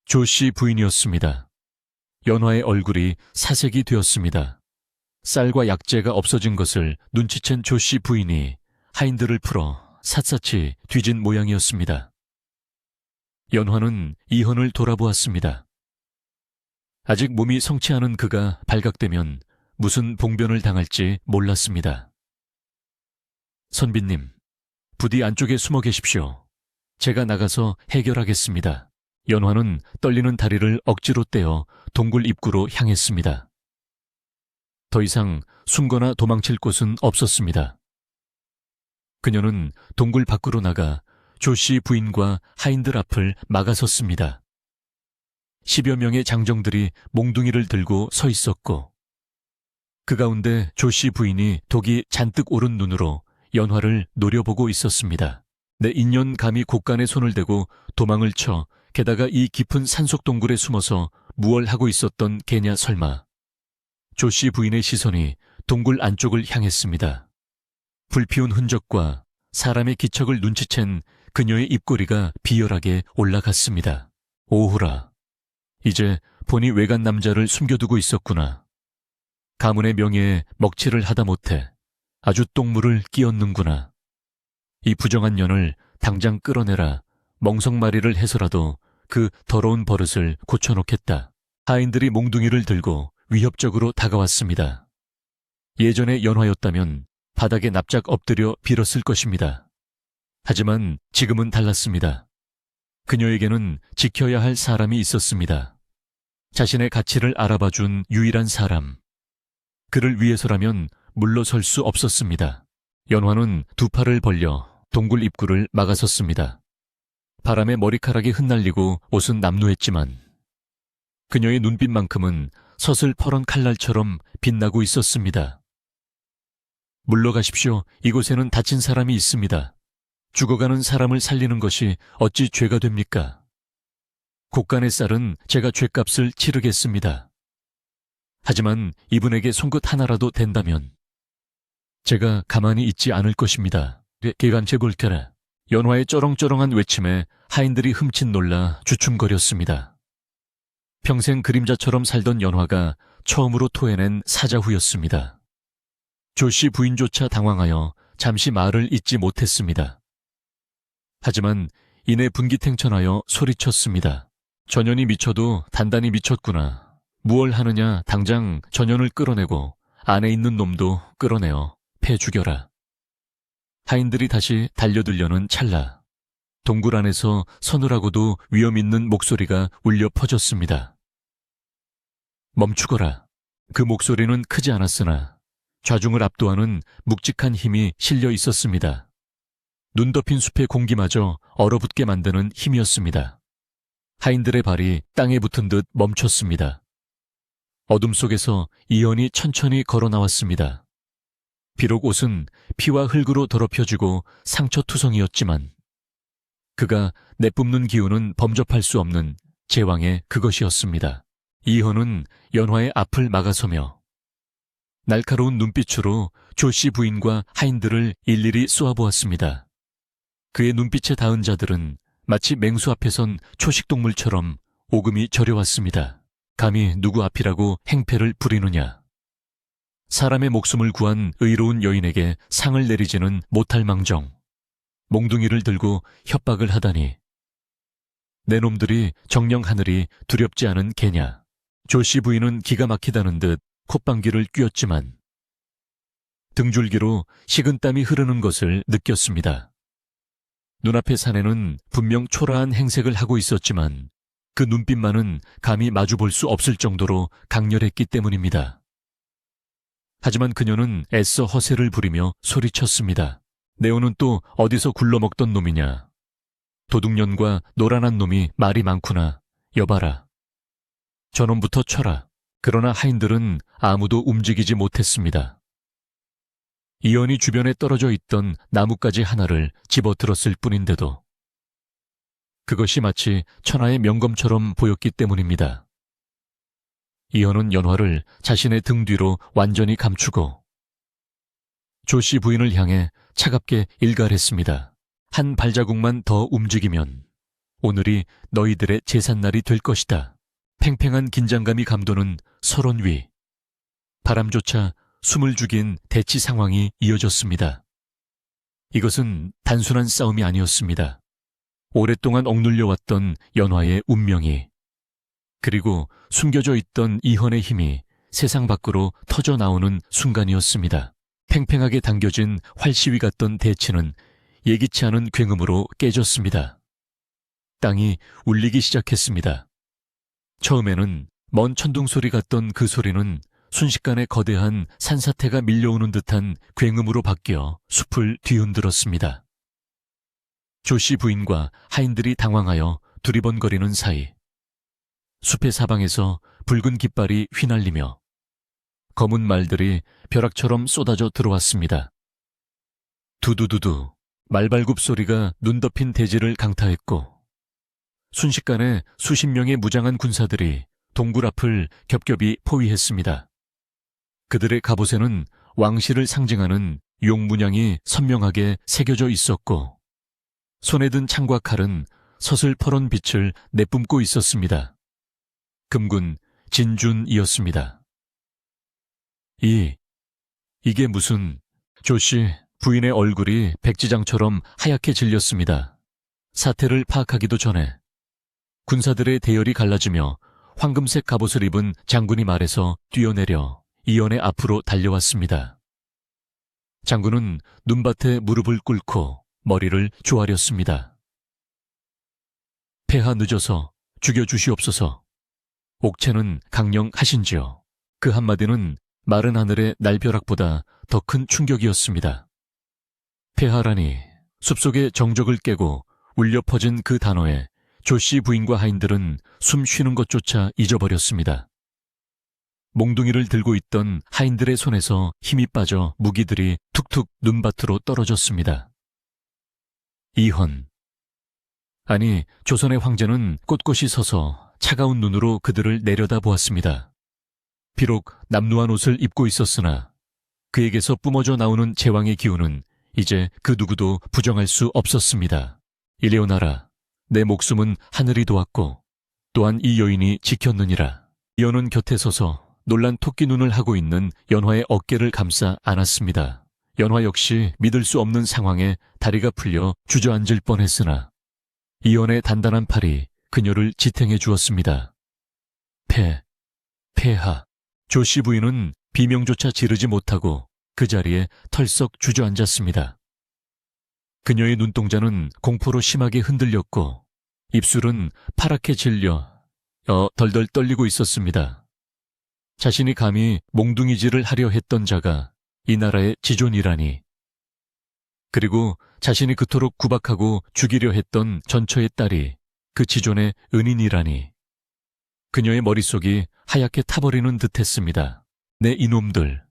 조씨 부인이었습니다. 연화의 얼굴이 사색이 되었습니다. 쌀과 약재가 없어진 것을 눈치챈 조씨 부인이 하인들을 풀어 샅샅이 뒤진 모양이었습니다. 연화는 이헌을 돌아보았습니다. 아직 몸이 성치 않은 그가 발각되면 무슨 봉변을 당할지 몰랐습니다. 선비님, 부디 안쪽에 숨어 계십시오. 제가 나가서 해결하겠습니다. 연화는 떨리는 다리를 억지로 떼어 동굴 입구로 향했습니다. 더 이상 숨거나 도망칠 곳은 없었습니다. 그녀는 동굴 밖으로 나가 조씨 부인과 하인들 앞을 막아섰습니다. 10여 명의 장정들이 몽둥이를 들고 서 있었고 그 가운데 조씨 부인이 독이 잔뜩 오른 눈으로 연화를 노려보고 있었습니다. 내 인연 감히 곡간에 손을 대고 도망을 쳐 게다가 이 깊은 산속 동굴에 숨어서 무얼 하고 있었던 개냐 설마. 조씨 부인의 시선이 동굴 안쪽을 향했습니다. 불피운 흔적과 사람의 기척을 눈치챈 그녀의 입꼬리가 비열하게 올라갔습니다. 오호라. 이제 본이 외간 남자를 숨겨두고 있었구나. 가문의 명예에 먹칠을 하다 못해 아주 똥물을 끼얹는구나. 이 부정한 년을 당장 끌어내라. 멍석마리를 해서라도 그 더러운 버릇을 고쳐놓겠다. 하인들이 몽둥이를 들고 위협적으로 다가왔습니다. 예전의 연화였다면 바닥에 납작 엎드려 빌었을 것입니다. 하지만 지금은 달랐습니다. 그녀에게는 지켜야 할 사람이 있었습니다. 자신의 가치를 알아봐준 유일한 사람. 그를 위해서라면 물러설 수 없었습니다. 연화는 두 팔을 벌려 동굴 입구를 막아섰습니다. 바람에 머리카락이 흩날리고 옷은 남루했지만 그녀의 눈빛만큼은 서슬퍼런 칼날처럼 빛나고 있었습니다. 물러가십시오. 이곳에는 다친 사람이 있습니다. 죽어가는 사람을 살리는 것이 어찌 죄가 됩니까? 곡간의 쌀은 제가 죗값을 치르겠습니다. 하지만 이분에게 송곳 하나라도 된다면 제가 가만히 있지 않을 것입니다. 기관체 볼테라. 연화의 쩌렁쩌렁한 외침에 하인들이 흠칫 놀라 주춤거렸습니다. 평생 그림자처럼 살던 연화가 처음으로 토해낸 사자후였습니다. 조씨 부인조차 당황하여 잠시 말을 잇지 못했습니다. 하지만 이내 분기탱천하여 소리쳤습니다. 전연이 미쳐도 단단히 미쳤구나. 무얼 하느냐. 당장 전연을 끌어내고 안에 있는 놈도 끌어내어 패 죽여라. 하인들이 다시 달려들려는 찰나 동굴 안에서 서늘하고도 위험 있는 목소리가 울려 퍼졌습니다. 멈추거라. 그 목소리는 크지 않았으나 좌중을 압도하는 묵직한 힘이 실려 있었습니다. 눈 덮인 숲의 공기마저 얼어붙게 만드는 힘이었습니다. 하인들의 발이 땅에 붙은 듯 멈췄습니다. 어둠 속에서 이헌이 천천히 걸어 나왔습니다. 비록 옷은 피와 흙으로 더럽혀지고 상처투성이었지만 그가 내뿜는 기운은 범접할 수 없는 제왕의 그것이었습니다. 이헌은 연화의 앞을 막아서며 날카로운 눈빛으로 조씨 부인과 하인들을 일일이 쏘아보았습니다. 그의 눈빛에 닿은 자들은 마치 맹수 앞에 선 초식동물처럼 오금이 저려왔습니다. 감히 누구 앞이라고 행패를 부리느냐. 사람의 목숨을 구한 의로운 여인에게 상을 내리지는 못할 망정 몽둥이를 들고 협박을 하다니. 내 놈들이 정령 하늘이 두렵지 않은 개냐. 조씨 부인은 기가 막히다는 듯 콧방귀를 뀌었지만 등줄기로 식은땀이 흐르는 것을 느꼈습니다. 눈앞의 사내는 분명 초라한 행색을 하고 있었지만 그 눈빛만은 감히 마주볼 수 없을 정도로 강렬했기 때문입니다. 하지만 그녀는 애써 허세를 부리며 소리쳤습니다. 네오는 또 어디서 굴러먹던 놈이냐. 도둑년과 노란한 놈이 말이 많구나. 여봐라. 저놈부터 쳐라. 그러나 하인들은 아무도 움직이지 못했습니다. 이언이 주변에 떨어져 있던 나뭇가지 하나를 집어들었을 뿐인데도 그것이 마치 천하의 명검처럼 보였기 때문입니다. 이언은 연화를 자신의 등 뒤로 완전히 감추고 조씨 부인을 향해 차갑게 일갈했습니다. 한 발자국만 더 움직이면 오늘이 너희들의 제삿날이 될 것이다. 팽팽한 긴장감이 감도는 설원 위. 바람조차 숨을 죽인 대치 상황이 이어졌습니다. 이것은 단순한 싸움이 아니었습니다. 오랫동안 억눌려왔던 연화의 운명이, 그리고 숨겨져 있던 이헌의 힘이 세상 밖으로 터져나오는 순간이었습니다. 팽팽하게 당겨진 활시위 같던 대치는 예기치 않은 굉음으로 깨졌습니다. 땅이 울리기 시작했습니다. 처음에는 먼 천둥 소리 같던 그 소리는 순식간에 거대한 산사태가 밀려오는 듯한 굉음으로 바뀌어 숲을 뒤흔들었습니다. 조씨 부인과 하인들이 당황하여 두리번거리는 사이 숲의 사방에서 붉은 깃발이 휘날리며 검은 말들이 벼락처럼 쏟아져 들어왔습니다. 두두두두 말발굽 소리가 눈 덮인 대지를 강타했고 순식간에 수십 명의 무장한 군사들이 동굴 앞을 겹겹이 포위했습니다. 그들의 갑옷에는 왕실을 상징하는 용문양이 선명하게 새겨져 있었고 손에 든 창과 칼은 서슬퍼런 빛을 내뿜고 있었습니다. 금군 진준이었습니다. 이게 무슨... 조씨 부인의 얼굴이 백지장처럼 하얗게 질렸습니다. 사태를 파악하기도 전에 군사들의 대열이 갈라지며 황금색 갑옷을 입은 장군이 말에서 뛰어내려 이연의 앞으로 달려왔습니다. 장군은 눈밭에 무릎을 꿇고 머리를 조아렸습니다. 폐하 늦어서 죽여주시옵소서. 옥체는 강령하신지요. 그 한마디는 마른 하늘의 날벼락보다 더 큰 충격이었습니다. 폐하라니. 숲속의 정적을 깨고 울려 퍼진 그 단어에 조씨 부인과 하인들은 숨 쉬는 것조차 잊어버렸습니다. 몽둥이를 들고 있던 하인들의 손에서 힘이 빠져 무기들이 툭툭 눈밭으로 떨어졌습니다. 이헌. 아니, 조선의 황제는 꼿꼿이 서서 차가운 눈으로 그들을 내려다보았습니다. 비록 남루한 옷을 입고 있었으나 그에게서 뿜어져 나오는 제왕의 기운은 이제 그 누구도 부정할 수 없었습니다. 일레오나라, 내 목숨은 하늘이 도왔고 또한 이 여인이 지켰느니라. 이헌은 곁에 서서 놀란 토끼 눈을 하고 있는 연화의 어깨를 감싸 안았습니다. 연화 역시 믿을 수 없는 상황에 다리가 풀려 주저앉을 뻔했으나 이헌의 단단한 팔이 그녀를 지탱해 주었습니다. 폐하. 조씨 부인은 비명조차 지르지 못하고 그 자리에 털썩 주저앉았습니다. 그녀의 눈동자는 공포로 심하게 흔들렸고 입술은 파랗게 질려 덜덜 떨리고 있었습니다. 자신이 감히 몽둥이질을 하려 했던 자가 이 나라의 지존이라니. 그리고 자신이 그토록 구박하고 죽이려 했던 전처의 딸이 그 지존의 은인이라니. 그녀의 머릿속이 하얗게 타버리는 듯했습니다. 내 이놈들,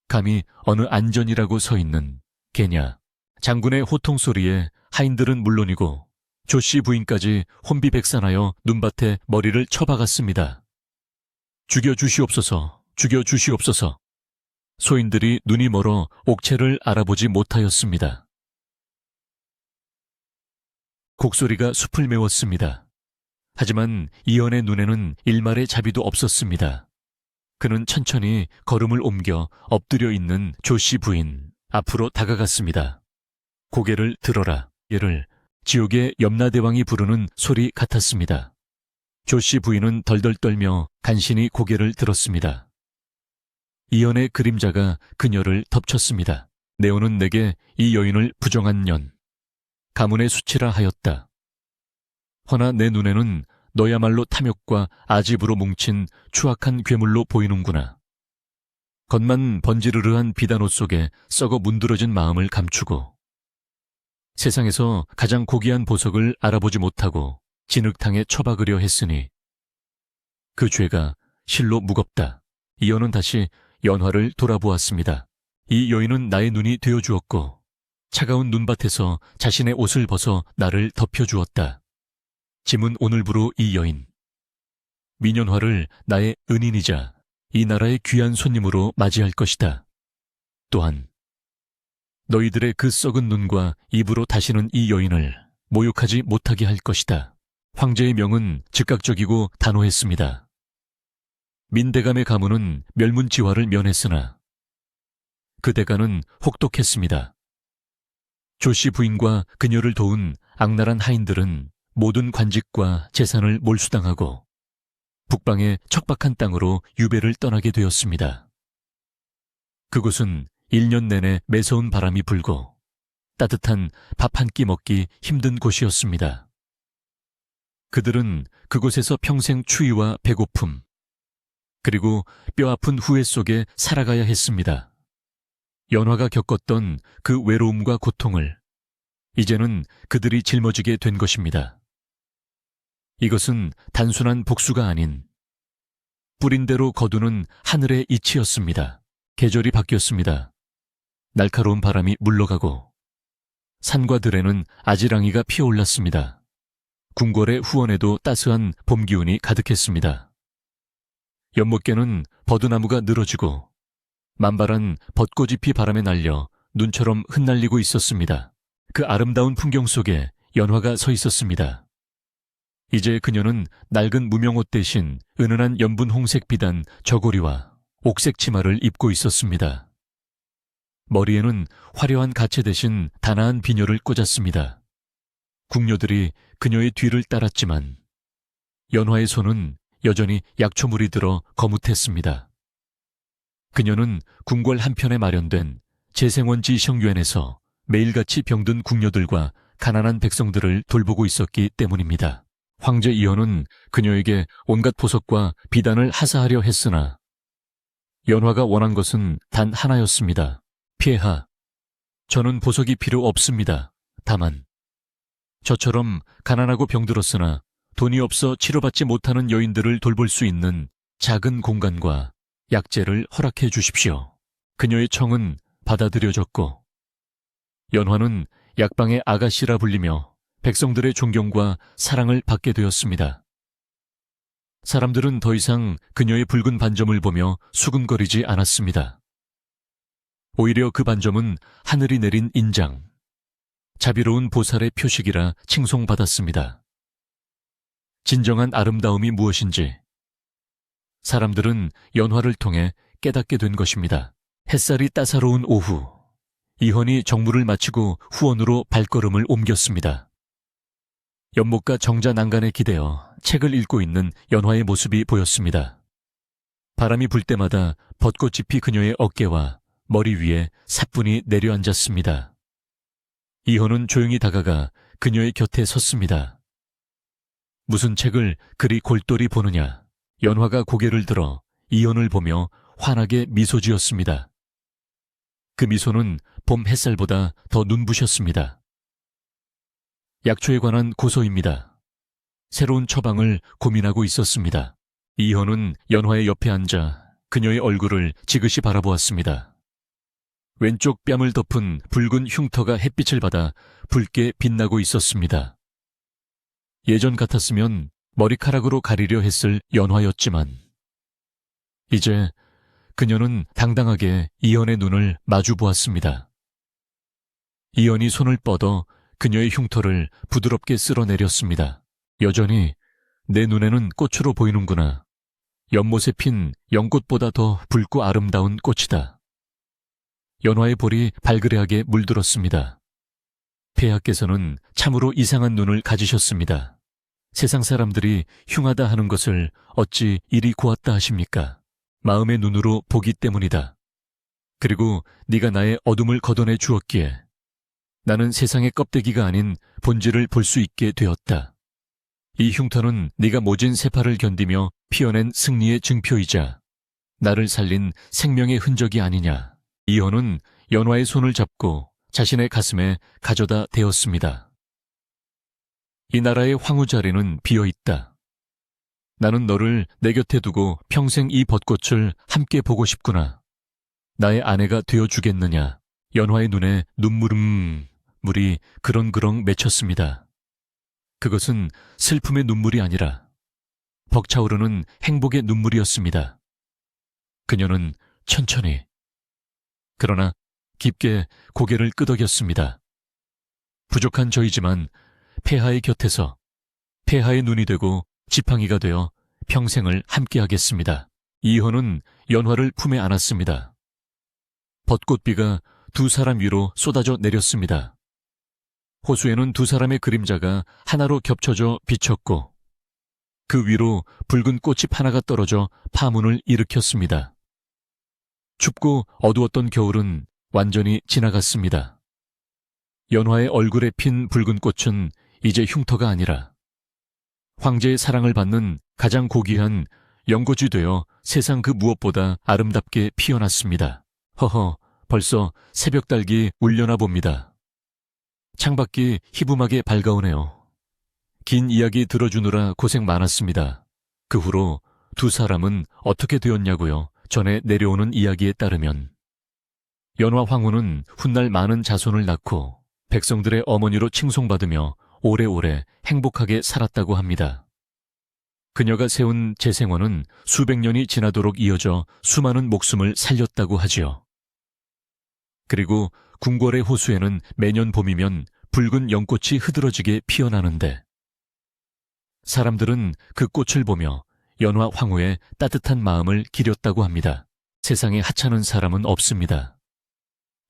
감히 어느 안전이라고 서 있는 개냐. 장군의 호통 소리에 하인들은 물론이고 조씨 부인까지 혼비백산하여 눈밭에 머리를 쳐박았습니다. 죽여주시옵소서, 죽여주시옵소서. 소인들이 눈이 멀어 옥체를 알아보지 못하였습니다. 곡소리가 숲을 메웠습니다. 하지만 이헌의 눈에는 일말의 자비도 없었습니다. 그는 천천히 걸음을 옮겨 엎드려 있는 조씨 부인 앞으로 다가갔습니다. 고개를 들어라. 얘를 지옥의 염라대왕이 부르는 소리 같았습니다. 조씨 부인은 덜덜 떨며 간신히 고개를 들었습니다. 이연의 그림자가 그녀를 덮쳤습니다. 네오는 내게 이 여인을 부정한 년, 가문의 수치라 하였다. 허나 내 눈에는 너야말로 탐욕과 아집으로 뭉친 추악한 괴물로 보이는구나. 겉만 번지르르한 비단옷 속에 썩어 문드러진 마음을 감추고 세상에서 가장 고귀한 보석을 알아보지 못하고 진흙탕에 처박으려 했으니 그 죄가 실로 무겁다. 이연은 다시 연화를 돌아보았습니다. 이 여인은 나의 눈이 되어주었고 차가운 눈밭에서 자신의 옷을 벗어 나를 덮여주었다. 짐은 오늘부로 이 여인 민연화를 나의 은인이자 이 나라의 귀한 손님으로 맞이할 것이다. 또한 너희들의 그 썩은 눈과 입으로 다시는 이 여인을 모욕하지 못하게 할 것이다. 황제의 명은 즉각적이고 단호했습니다. 민대감의 가문은 멸문지화를 면했으나 그 대가는 혹독했습니다. 조씨 부인과 그녀를 도운 악랄한 하인들은 모든 관직과 재산을 몰수당하고 북방의 척박한 땅으로 유배를 떠나게 되었습니다. 그곳은 1년 내내 매서운 바람이 불고 따뜻한 밥 한 끼 먹기 힘든 곳이었습니다. 그들은 그곳에서 평생 추위와 배고픔, 그리고 뼈아픈 후회 속에 살아가야 했습니다. 연화가 겪었던 그 외로움과 고통을 이제는 그들이 짊어지게 된 것입니다. 이것은 단순한 복수가 아닌 뿌린 대로 거두는 하늘의 이치였습니다. 계절이 바뀌었습니다. 날카로운 바람이 물러가고 산과 들에는 아지랑이가 피어올랐습니다. 궁궐의 후원에도 따스한 봄 기운이 가득했습니다. 연못계는 버드나무가 늘어지고 만발한 벚꽃잎이 바람에 날려 눈처럼 흩날리고 있었습니다. 그 아름다운 풍경 속에 연화가 서 있었습니다. 이제 그녀는 낡은 무명옷 대신 은은한 연분 홍색 비단 저고리와 옥색 치마를 입고 있었습니다. 머리에는 화려한 가채 대신 단아한 비녀를 꽂았습니다. 궁녀들이 그녀의 뒤를 따랐지만 연화의 손은 여전히 약초물이 들어 거뭇했습니다. 그녀는 궁궐 한편에 마련된 재생원지 성유엔에서 매일같이 병든 궁녀들과 가난한 백성들을 돌보고 있었기 때문입니다. 황제 이현은 그녀에게 온갖 보석과 비단을 하사하려 했으나 연화가 원한 것은 단 하나였습니다. 폐하, 저는 보석이 필요 없습니다. 다만 저처럼 가난하고 병들었으나 돈이 없어 치료받지 못하는 여인들을 돌볼 수 있는 작은 공간과 약재를 허락해 주십시오. 그녀의 청은 받아들여졌고 연화는 약방의 아가씨라 불리며 백성들의 존경과 사랑을 받게 되었습니다. 사람들은 더 이상 그녀의 붉은 반점을 보며 수군거리지 않았습니다. 오히려 그 반점은 하늘이 내린 인장, 자비로운 보살의 표식이라 칭송받았습니다. 진정한 아름다움이 무엇인지 사람들은 연화를 통해 깨닫게 된 것입니다. 햇살이 따사로운 오후, 이헌이 정무를 마치고 후원으로 발걸음을 옮겼습니다. 연못가 정자 난간에 기대어 책을 읽고 있는 연화의 모습이 보였습니다. 바람이 불 때마다 벚꽃잎이 그녀의 어깨와 머리 위에 사뿐히 내려앉았습니다. 이헌은 조용히 다가가 그녀의 곁에 섰습니다. 무슨 책을 그리 골똘히 보느냐? 연화가 고개를 들어 이헌을 보며 환하게 미소 지었습니다. 그 미소는 봄 햇살보다 더 눈부셨습니다. 약초에 관한 고소입니다. 새로운 처방을 고민하고 있었습니다. 이헌은 연화의 옆에 앉아 그녀의 얼굴을 지그시 바라보았습니다. 왼쪽 뺨을 덮은 붉은 흉터가 햇빛을 받아 붉게 빛나고 있었습니다. 예전 같았으면 머리카락으로 가리려 했을 연화였지만 이제 그녀는 당당하게 이헌의 눈을 마주 보았습니다. 이헌이 손을 뻗어 그녀의 흉터를 부드럽게 쓸어내렸습니다. 여전히 내 눈에는 꽃으로 보이는구나. 연못에 핀 연꽃보다 더 붉고 아름다운 꽃이다. 연화의 볼이 발그레하게 물들었습니다. 폐하께서는 참으로 이상한 눈을 가지셨습니다. 세상 사람들이 흉하다 하는 것을 어찌 이리 고왔다 하십니까? 마음의 눈으로 보기 때문이다. 그리고 네가 나의 어둠을 걷어내 주었기에 나는 세상의 껍데기가 아닌 본질을 볼 수 있게 되었다. 이 흉터는 네가 모진 세파를 견디며 피어낸 승리의 증표이자 나를 살린 생명의 흔적이 아니냐. 이혼은 연화의 손을 잡고 자신의 가슴에 가져다 대었습니다. 이 나라의 황후 자리는 비어있다. 나는 너를 내 곁에 두고 평생 이 벚꽃을 함께 보고 싶구나. 나의 아내가 되어주겠느냐. 연화의 눈에 물이 그렁그렁 맺혔습니다. 그것은 슬픔의 눈물이 아니라 벅차오르는 행복의 눈물이었습니다. 그녀는 천천히, 그러나 깊게 고개를 끄덕였습니다. 부족한 저이지만 폐하의 곁에서 폐하의 눈이 되고 지팡이가 되어 평생을 함께하겠습니다. 이현은 연화를 품에 안았습니다. 벚꽃비가 두 사람 위로 쏟아져 내렸습니다. 호수에는 두 사람의 그림자가 하나로 겹쳐져 비쳤고 그 위로 붉은 꽃잎 하나가 떨어져 파문을 일으켰습니다. 춥고 어두웠던 겨울은 완전히 지나갔습니다. 연화의 얼굴에 핀 붉은 꽃은 이제 흉터가 아니라 황제의 사랑을 받는 가장 고귀한 연고지 되어 세상 그 무엇보다 아름답게 피어났습니다. 허허, 벌써 새벽달기 울려나 봅니다. 창밖이 희붐하게 밝아오네요. 긴 이야기 들어주느라 고생 많았습니다. 그 후로 두 사람은 어떻게 되었냐고요. 전에 내려오는 이야기에 따르면 연화 황후는 훗날 많은 자손을 낳고 백성들의 어머니로 칭송받으며 오래오래 행복하게 살았다고 합니다. 그녀가 세운 재생원은 수백 년이 지나도록 이어져 수많은 목숨을 살렸다고 하지요. 그리고 궁궐의 호수에는 매년 봄이면 붉은 연꽃이 흐드러지게 피어나는데 사람들은 그 꽃을 보며 연화 황후의 따뜻한 마음을 기렸다고 합니다. 세상에 하찮은 사람은 없습니다.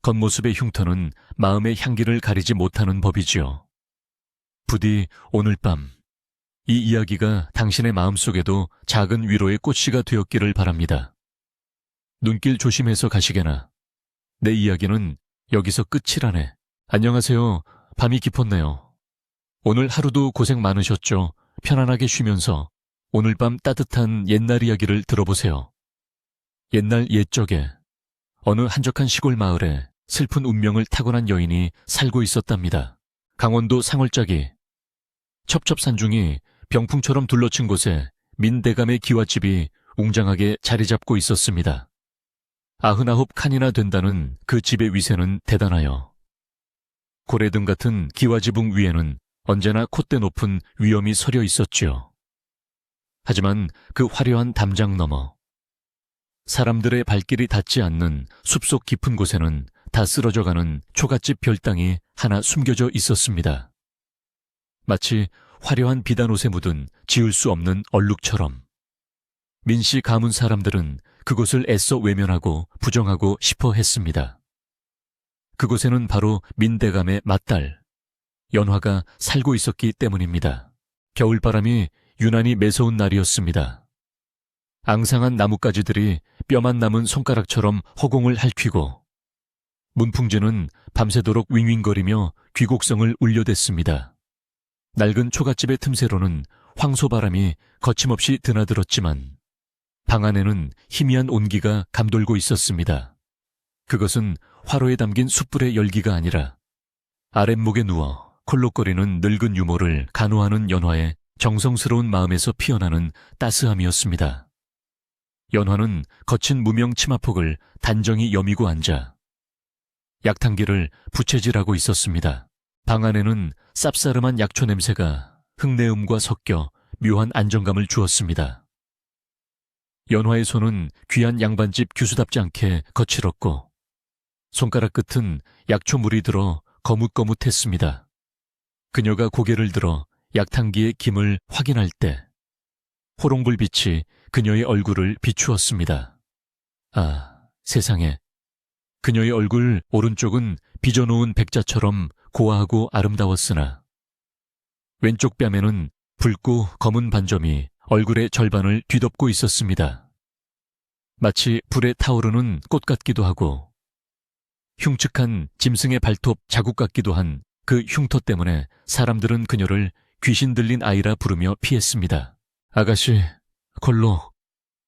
겉모습의 흉터는 마음의 향기를 가리지 못하는 법이지요. 부디 오늘 밤 이 이야기가 당신의 마음속에도 작은 위로의 꽃씨가 되었기를 바랍니다. 눈길 조심해서 가시게나. 내 이야기는 여기서 끝이라네. 안녕하세요. 밤이 깊었네요. 오늘 하루도 고생 많으셨죠. 편안하게 쉬면서 오늘 밤 따뜻한 옛날 이야기를 들어보세요. 옛날 옛적에 어느 한적한 시골 마을에 슬픈 운명을 타고난 여인이 살고 있었답니다. 강원도 상월자기 첩첩산중이 병풍처럼 둘러친 곳에 민대감의 기와집이 웅장하게 자리 잡고 있었습니다. 99 칸이나 된다는 그 집의 위세는 대단하여 고래등 같은 기와지붕 위에는 언제나 콧대 높은 위엄이 서려 있었지요. 하지만 그 화려한 담장 너머 사람들의 발길이 닿지 않는 숲속 깊은 곳에는 다 쓰러져가는 초가집 별당이 하나 숨겨져 있었습니다. 마치 화려한 비단옷에 묻은 지울 수 없는 얼룩처럼 민씨 가문 사람들은 그곳을 애써 외면하고 부정하고 싶어 했습니다. 그곳에는 바로 민대감의 맏딸 연화가 살고 있었기 때문입니다. 겨울바람이 유난히 매서운 날이었습니다. 앙상한 나뭇가지들이 뼈만 남은 손가락처럼 허공을 핥히고 문풍지는 밤새도록 윙윙거리며 귀곡성을 울려댔습니다. 낡은 초가집의 틈새로는 황소바람이 거침없이 드나들었지만 방 안에는 희미한 온기가 감돌고 있었습니다. 그것은 화로에 담긴 숯불의 열기가 아니라 아랫목에 누워 콜록거리는 늙은 유모를 간호하는 연화의 정성스러운 마음에서 피어나는 따스함이었습니다. 연화는 거친 무명 치마폭을 단정히 여미고 앉아 약탕기를 부채질하고 있었습니다. 방 안에는 쌉싸름한 약초 냄새가 흙내음과 섞여 묘한 안정감을 주었습니다. 연화의 손은 귀한 양반집 규수답지 않게 거칠었고 손가락 끝은 약초물이 들어 거뭇거뭇했습니다. 그녀가 고개를 들어 약탕기의 김을 확인할 때 호롱불빛이 그녀의 얼굴을 비추었습니다. 아, 세상에. 그녀의 얼굴 오른쪽은 빚어놓은 백자처럼 고와하고 아름다웠으나 왼쪽 뺨에는 붉고 검은 반점이 얼굴의 절반을 뒤덮고 있었습니다. 마치 불에 타오르는 꽃 같기도 하고 흉측한 짐승의 발톱 자국 같기도 한 그 흉터 때문에 사람들은 그녀를 귀신 들린 아이라 부르며 피했습니다. 아가씨, 골로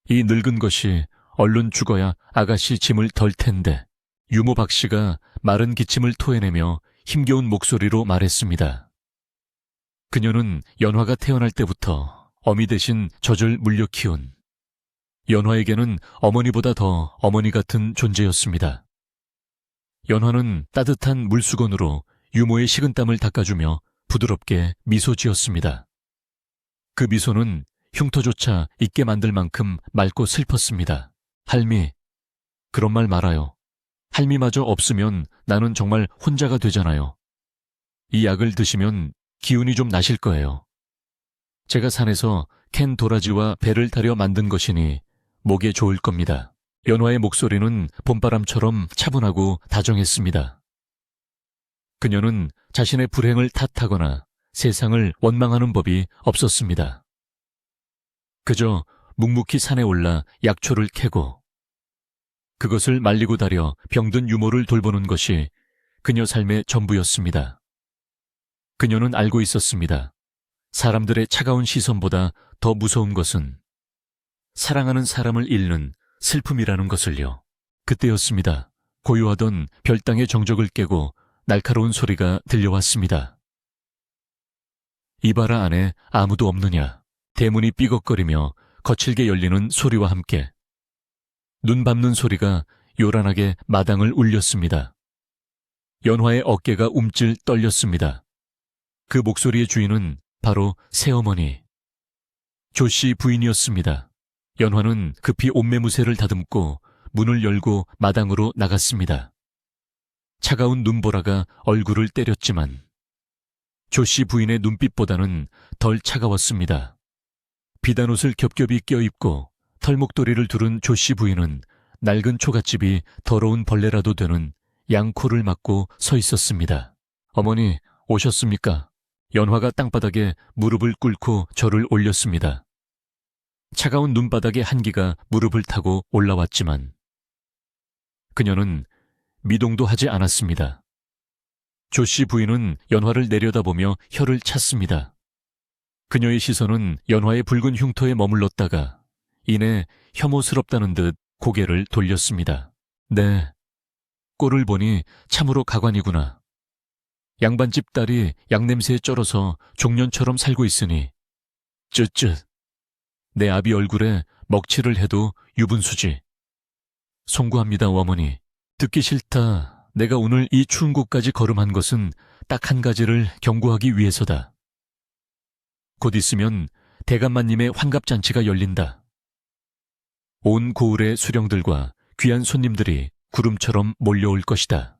이 늙은 것이 얼른 죽어야 아가씨 짐을 덜 텐데. 유모 박씨가 마른 기침을 토해내며 힘겨운 목소리로 말했습니다. 그녀는 연화가 태어날 때부터 어미 대신 젖을 물려 키운 연화에게는 어머니보다 더 어머니 같은 존재였습니다. 연화는 따뜻한 물수건으로 유모의 식은땀을 닦아주며 부드럽게 미소 지었습니다. 그 미소는 흉터조차 잊게 만들 만큼 맑고 슬펐습니다. 할미, 그런 말 말아요. 할미마저 없으면 나는 정말 혼자가 되잖아요. 이 약을 드시면 기운이 좀 나실 거예요. 제가 산에서 캔 도라지와 배를 타려 만든 것이니 목에 좋을 겁니다. 연화의 목소리는 봄바람처럼 차분하고 다정했습니다. 그녀는 자신의 불행을 탓하거나 세상을 원망하는 법이 없었습니다. 그저 묵묵히 산에 올라 약초를 캐고 그것을 말리고 다려 병든 유모를 돌보는 것이 그녀 삶의 전부였습니다. 그녀는 알고 있었습니다. 사람들의 차가운 시선보다 더 무서운 것은 사랑하는 사람을 잃는 슬픔이라는 것을요. 그때였습니다. 고요하던 별당의 정적을 깨고 날카로운 소리가 들려왔습니다. 이바라 안에 아무도 없느냐. 대문이 삐걱거리며 거칠게 열리는 소리와 함께 눈 밟는 소리가 요란하게 마당을 울렸습니다. 연화의 어깨가 움찔 떨렸습니다. 그 목소리의 주인은 바로 새어머니 조씨 부인이었습니다. 연화는 급히 옷매무새를 다듬고 문을 열고 마당으로 나갔습니다. 차가운 눈보라가 얼굴을 때렸지만 조씨 부인의 눈빛보다는 덜 차가웠습니다. 비단옷을 겹겹이 껴입고 털목도리를 두른 조씨 부인은 낡은 초가집이 더러운 벌레라도 되는 양코를 막고 서 있었습니다. 어머니, 오셨습니까? 연화가 땅바닥에 무릎을 꿇고 절을 올렸습니다. 차가운 눈바닥의 한기가 무릎을 타고 올라왔지만 그녀는 미동도 하지 않았습니다. 조씨 부인은 연화를 내려다보며 혀를 찼습니다. 그녀의 시선은 연화의 붉은 흉터에 머물렀다가 이내 혐오스럽다는 듯 고개를 돌렸습니다. 네, 꼴을 보니 참으로 가관이구나. 양반집 딸이 양냄새에 쩔어서 종년처럼 살고 있으니 쯧쯧. 내 아비 얼굴에 먹칠을 해도 유분수지. 송구합니다, 어머니. 듣기 싫다. 내가 오늘 이 추운 곳까지 걸음한 것은 딱 한 가지를 경고하기 위해서다. 곧 있으면 대감마님의 환갑잔치가 열린다. 온 고을의 수령들과 귀한 손님들이 구름처럼 몰려올 것이다.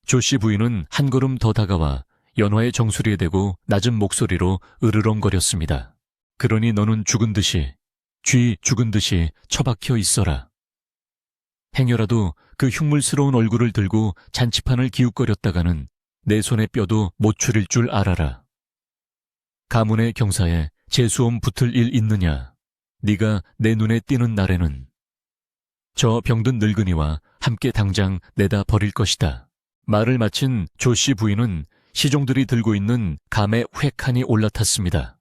조씨 부인은 한 걸음 더 다가와 연화의 정수리에 대고 낮은 목소리로 으르렁거렸습니다. 그러니 너는 죽은 듯이, 쥐 죽은 듯이 처박혀 있어라. 행여라도 그 흉물스러운 얼굴을 들고 잔치판을 기웃거렸다가는 내 손의 뼈도 못 추릴 줄 알아라. 가문의 경사에 재수옴 붙을 일 있느냐. 네가 내 눈에 띄는 날에는 저 병든 늙은이와 함께 당장 내다 버릴 것이다. 말을 마친 조씨 부인은 시종들이 들고 있는 감에 획하니 올라탔습니다.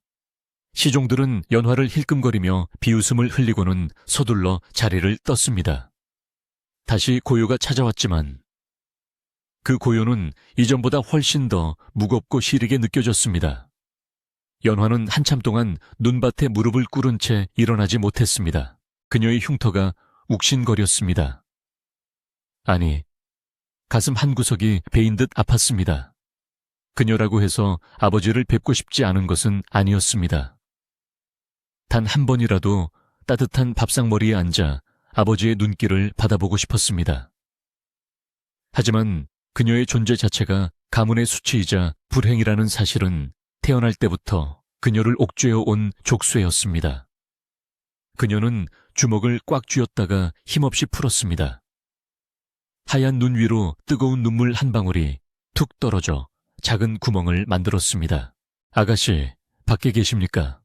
시종들은 연화를 힐끔거리며 비웃음을 흘리고는 서둘러 자리를 떴습니다. 다시 고요가 찾아왔지만 그 고요는 이전보다 훨씬 더 무겁고 시리게 느껴졌습니다. 연화는 한참 동안 눈밭에 무릎을 꿇은 채 일어나지 못했습니다. 그녀의 흉터가 욱신거렸습니다. 아니, 가슴 한구석이 베인 듯 아팠습니다. 그녀라고 해서 아버지를 뵙고 싶지 않은 것은 아니었습니다. 단 한 번이라도 따뜻한 밥상머리에 앉아 아버지의 눈길을 받아보고 싶었습니다. 하지만 그녀의 존재 자체가 가문의 수치이자 불행이라는 사실은 태어날 때부터 그녀를 옥죄어 온 족쇄였습니다. 그녀는 주먹을 꽉 쥐었다가 힘없이 풀었습니다. 하얀 눈 위로 뜨거운 눈물 한 방울이 툭 떨어져 작은 구멍을 만들었습니다. 아가씨, 밖에 계십니까?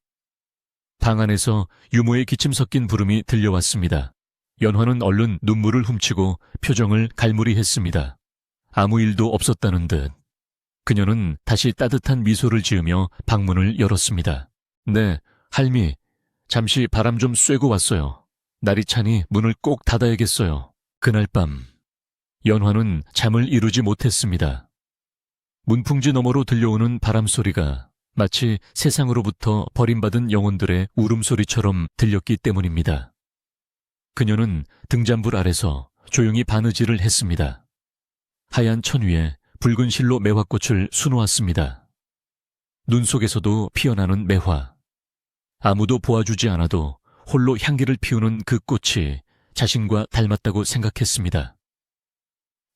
방 안에서 유모의 기침 섞인 부름이 들려왔습니다. 연화는 얼른 눈물을 훔치고 표정을 갈무리했습니다. 아무 일도 없었다는 듯. 그녀는 다시 따뜻한 미소를 지으며 방문을 열었습니다. 네, 할미. 잠시 바람 좀 쐬고 왔어요. 날이 차니 문을 꼭 닫아야겠어요. 그날 밤, 연화는 잠을 이루지 못했습니다. 문풍지 너머로 들려오는 바람소리가 마치 세상으로부터 버림받은 영혼들의 울음소리처럼 들렸기 때문입니다. 그녀는 등잔불 아래서 조용히 바느질을 했습니다. 하얀 천 위에 붉은 실로 매화꽃을 수놓았습니다. 눈 속에서도 피어나는 매화. 아무도 보아주지 않아도 홀로 향기를 피우는 그 꽃이 자신과 닮았다고 생각했습니다.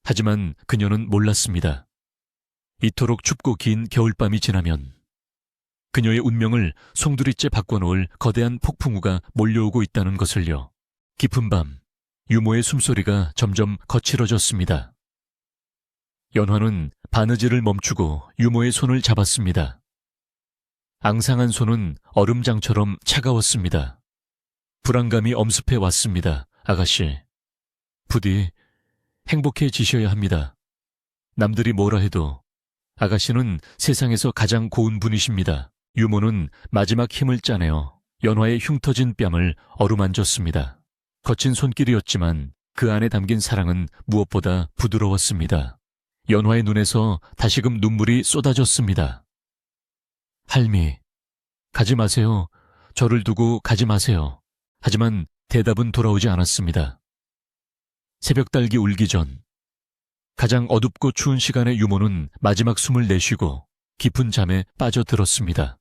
하지만 그녀는 몰랐습니다. 이토록 춥고 긴 겨울밤이 지나면 그녀의 운명을 송두리째 바꿔놓을 거대한 폭풍우가 몰려오고 있다는 것을요. 깊은 밤, 유모의 숨소리가 점점 거칠어졌습니다. 연화는 바느질을 멈추고 유모의 손을 잡았습니다. 앙상한 손은 얼음장처럼 차가웠습니다. 불안감이 엄습해 왔습니다. 아가씨. 부디 행복해지셔야 합니다. 남들이 뭐라 해도 아가씨는 세상에서 가장 고운 분이십니다. 유모는 마지막 힘을 짜내어 연화의 흉터진 뺨을 어루만졌습니다. 거친 손길이었지만 그 안에 담긴 사랑은 무엇보다 부드러웠습니다. 연화의 눈에서 다시금 눈물이 쏟아졌습니다. 할미, 가지 마세요. 저를 두고 가지 마세요. 하지만 대답은 돌아오지 않았습니다. 새벽달기 울기 전 가장 어둡고 추운 시간에 유모는 마지막 숨을 내쉬고 깊은 잠에 빠져들었습니다.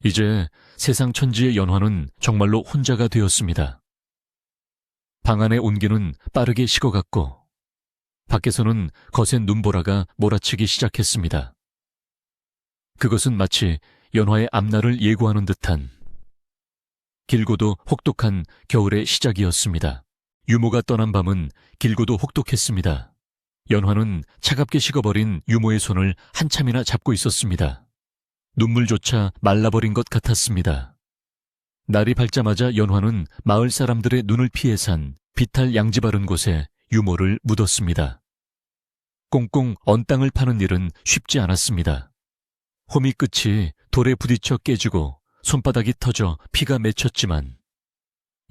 이제 세상 천지의 연화는 정말로 혼자가 되었습니다. 방 안의 온기는 빠르게 식어갔고 밖에서는 거센 눈보라가 몰아치기 시작했습니다. 그것은 마치 연화의 앞날을 예고하는 듯한 길고도 혹독한 겨울의 시작이었습니다. 유모가 떠난 밤은 길고도 혹독했습니다. 연화는 차갑게 식어버린 유모의 손을 한참이나 잡고 있었습니다. 눈물조차 말라버린 것 같았습니다. 날이 밝자마자 연화는 마을 사람들의 눈을 피해 산 비탈 양지 바른 곳에 유모를 묻었습니다. 꽁꽁 언 땅을 파는 일은 쉽지 않았습니다. 호미 끝이 돌에 부딪혀 깨지고 손바닥이 터져 피가 맺혔지만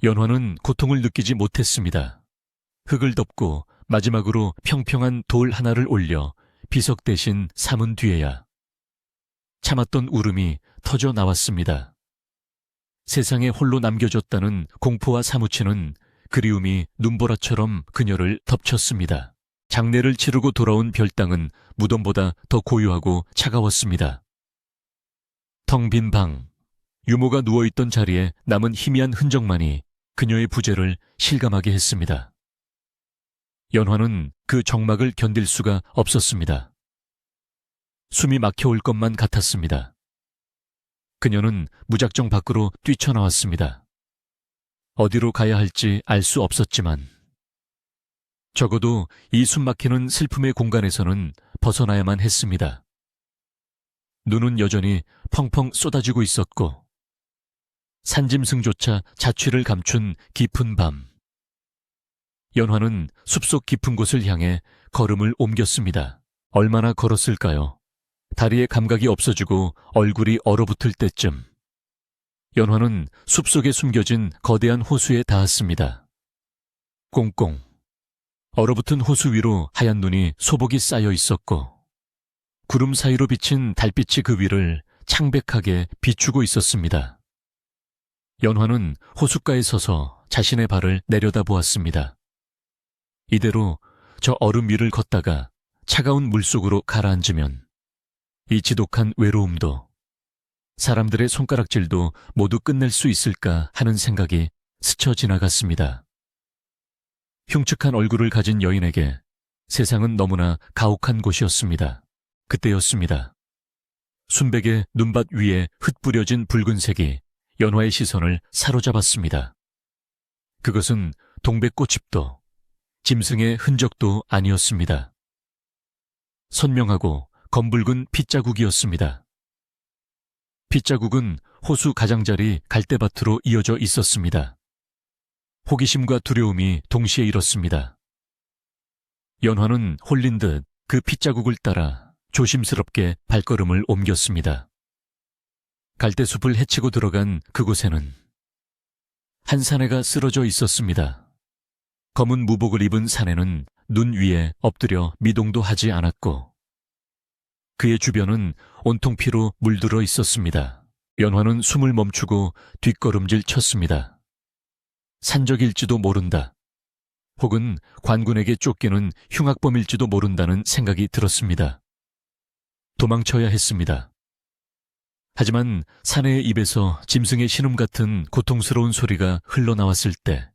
연화는 고통을 느끼지 못했습니다. 흙을 덮고 마지막으로 평평한 돌 하나를 올려 비석 대신 삼은 뒤에야 참았던 울음이 터져 나왔습니다. 세상에 홀로 남겨졌다는 공포와 사무치는 그리움이 눈보라처럼 그녀를 덮쳤습니다. 장례를 치르고 돌아온 별당은 무덤보다 더 고요하고 차가웠습니다. 텅 빈 방, 유모가 누워있던 자리에 남은 희미한 흔적만이 그녀의 부재를 실감하게 했습니다. 연화는 그 적막을 견딜 수가 없었습니다. 숨이 막혀올 것만 같았습니다. 그녀는 무작정 밖으로 뛰쳐나왔습니다. 어디로 가야 할지 알 수 없었지만 적어도 이 숨막히는 슬픔의 공간에서는 벗어나야만 했습니다. 눈은 여전히 펑펑 쏟아지고 있었고 산짐승조차 자취를 감춘 깊은 밤. 연화는 숲속 깊은 곳을 향해 걸음을 옮겼습니다. 얼마나 걸었을까요? 다리에 감각이 없어지고 얼굴이 얼어붙을 때쯤 연화는 숲속에 숨겨진 거대한 호수에 닿았습니다. 꽁꽁 얼어붙은 호수 위로 하얀 눈이 소복이 쌓여 있었고 구름 사이로 비친 달빛이 그 위를 창백하게 비추고 있었습니다. 연화는 호숫가에 서서 자신의 발을 내려다보았습니다. 이대로 저 얼음 위를 걷다가 차가운 물속으로 가라앉으면 이 지독한 외로움도 사람들의 손가락질도 모두 끝낼 수 있을까 하는 생각이 스쳐 지나갔습니다. 흉측한 얼굴을 가진 여인에게 세상은 너무나 가혹한 곳이었습니다. 그때였습니다. 순백의 눈밭 위에 흩뿌려진 붉은색이 연화의 시선을 사로잡았습니다. 그것은 동백꽃잎도 짐승의 흔적도 아니었습니다. 선명하고 검붉은 핏자국이었습니다. 빗자국은 호수 가장자리 갈대밭으로 이어져 있었습니다. 호기심과 두려움이 동시에 일었습니다. 연화는 홀린 듯 그 핏자국을 따라 조심스럽게 발걸음을 옮겼습니다. 갈대숲을 헤치고 들어간 그곳에는 한 사내가 쓰러져 있었습니다. 검은 무복을 입은 사내는 눈 위에 엎드려 미동도 하지 않았고 그의 주변은 온통 피로 물들어 있었습니다. 연화는 숨을 멈추고 뒷걸음질 쳤습니다. 산적일지도 모른다. 혹은 관군에게 쫓기는 흉악범일지도 모른다는 생각이 들었습니다. 도망쳐야 했습니다. 하지만 사내의 입에서 짐승의 신음 같은 고통스러운 소리가 흘러나왔을 때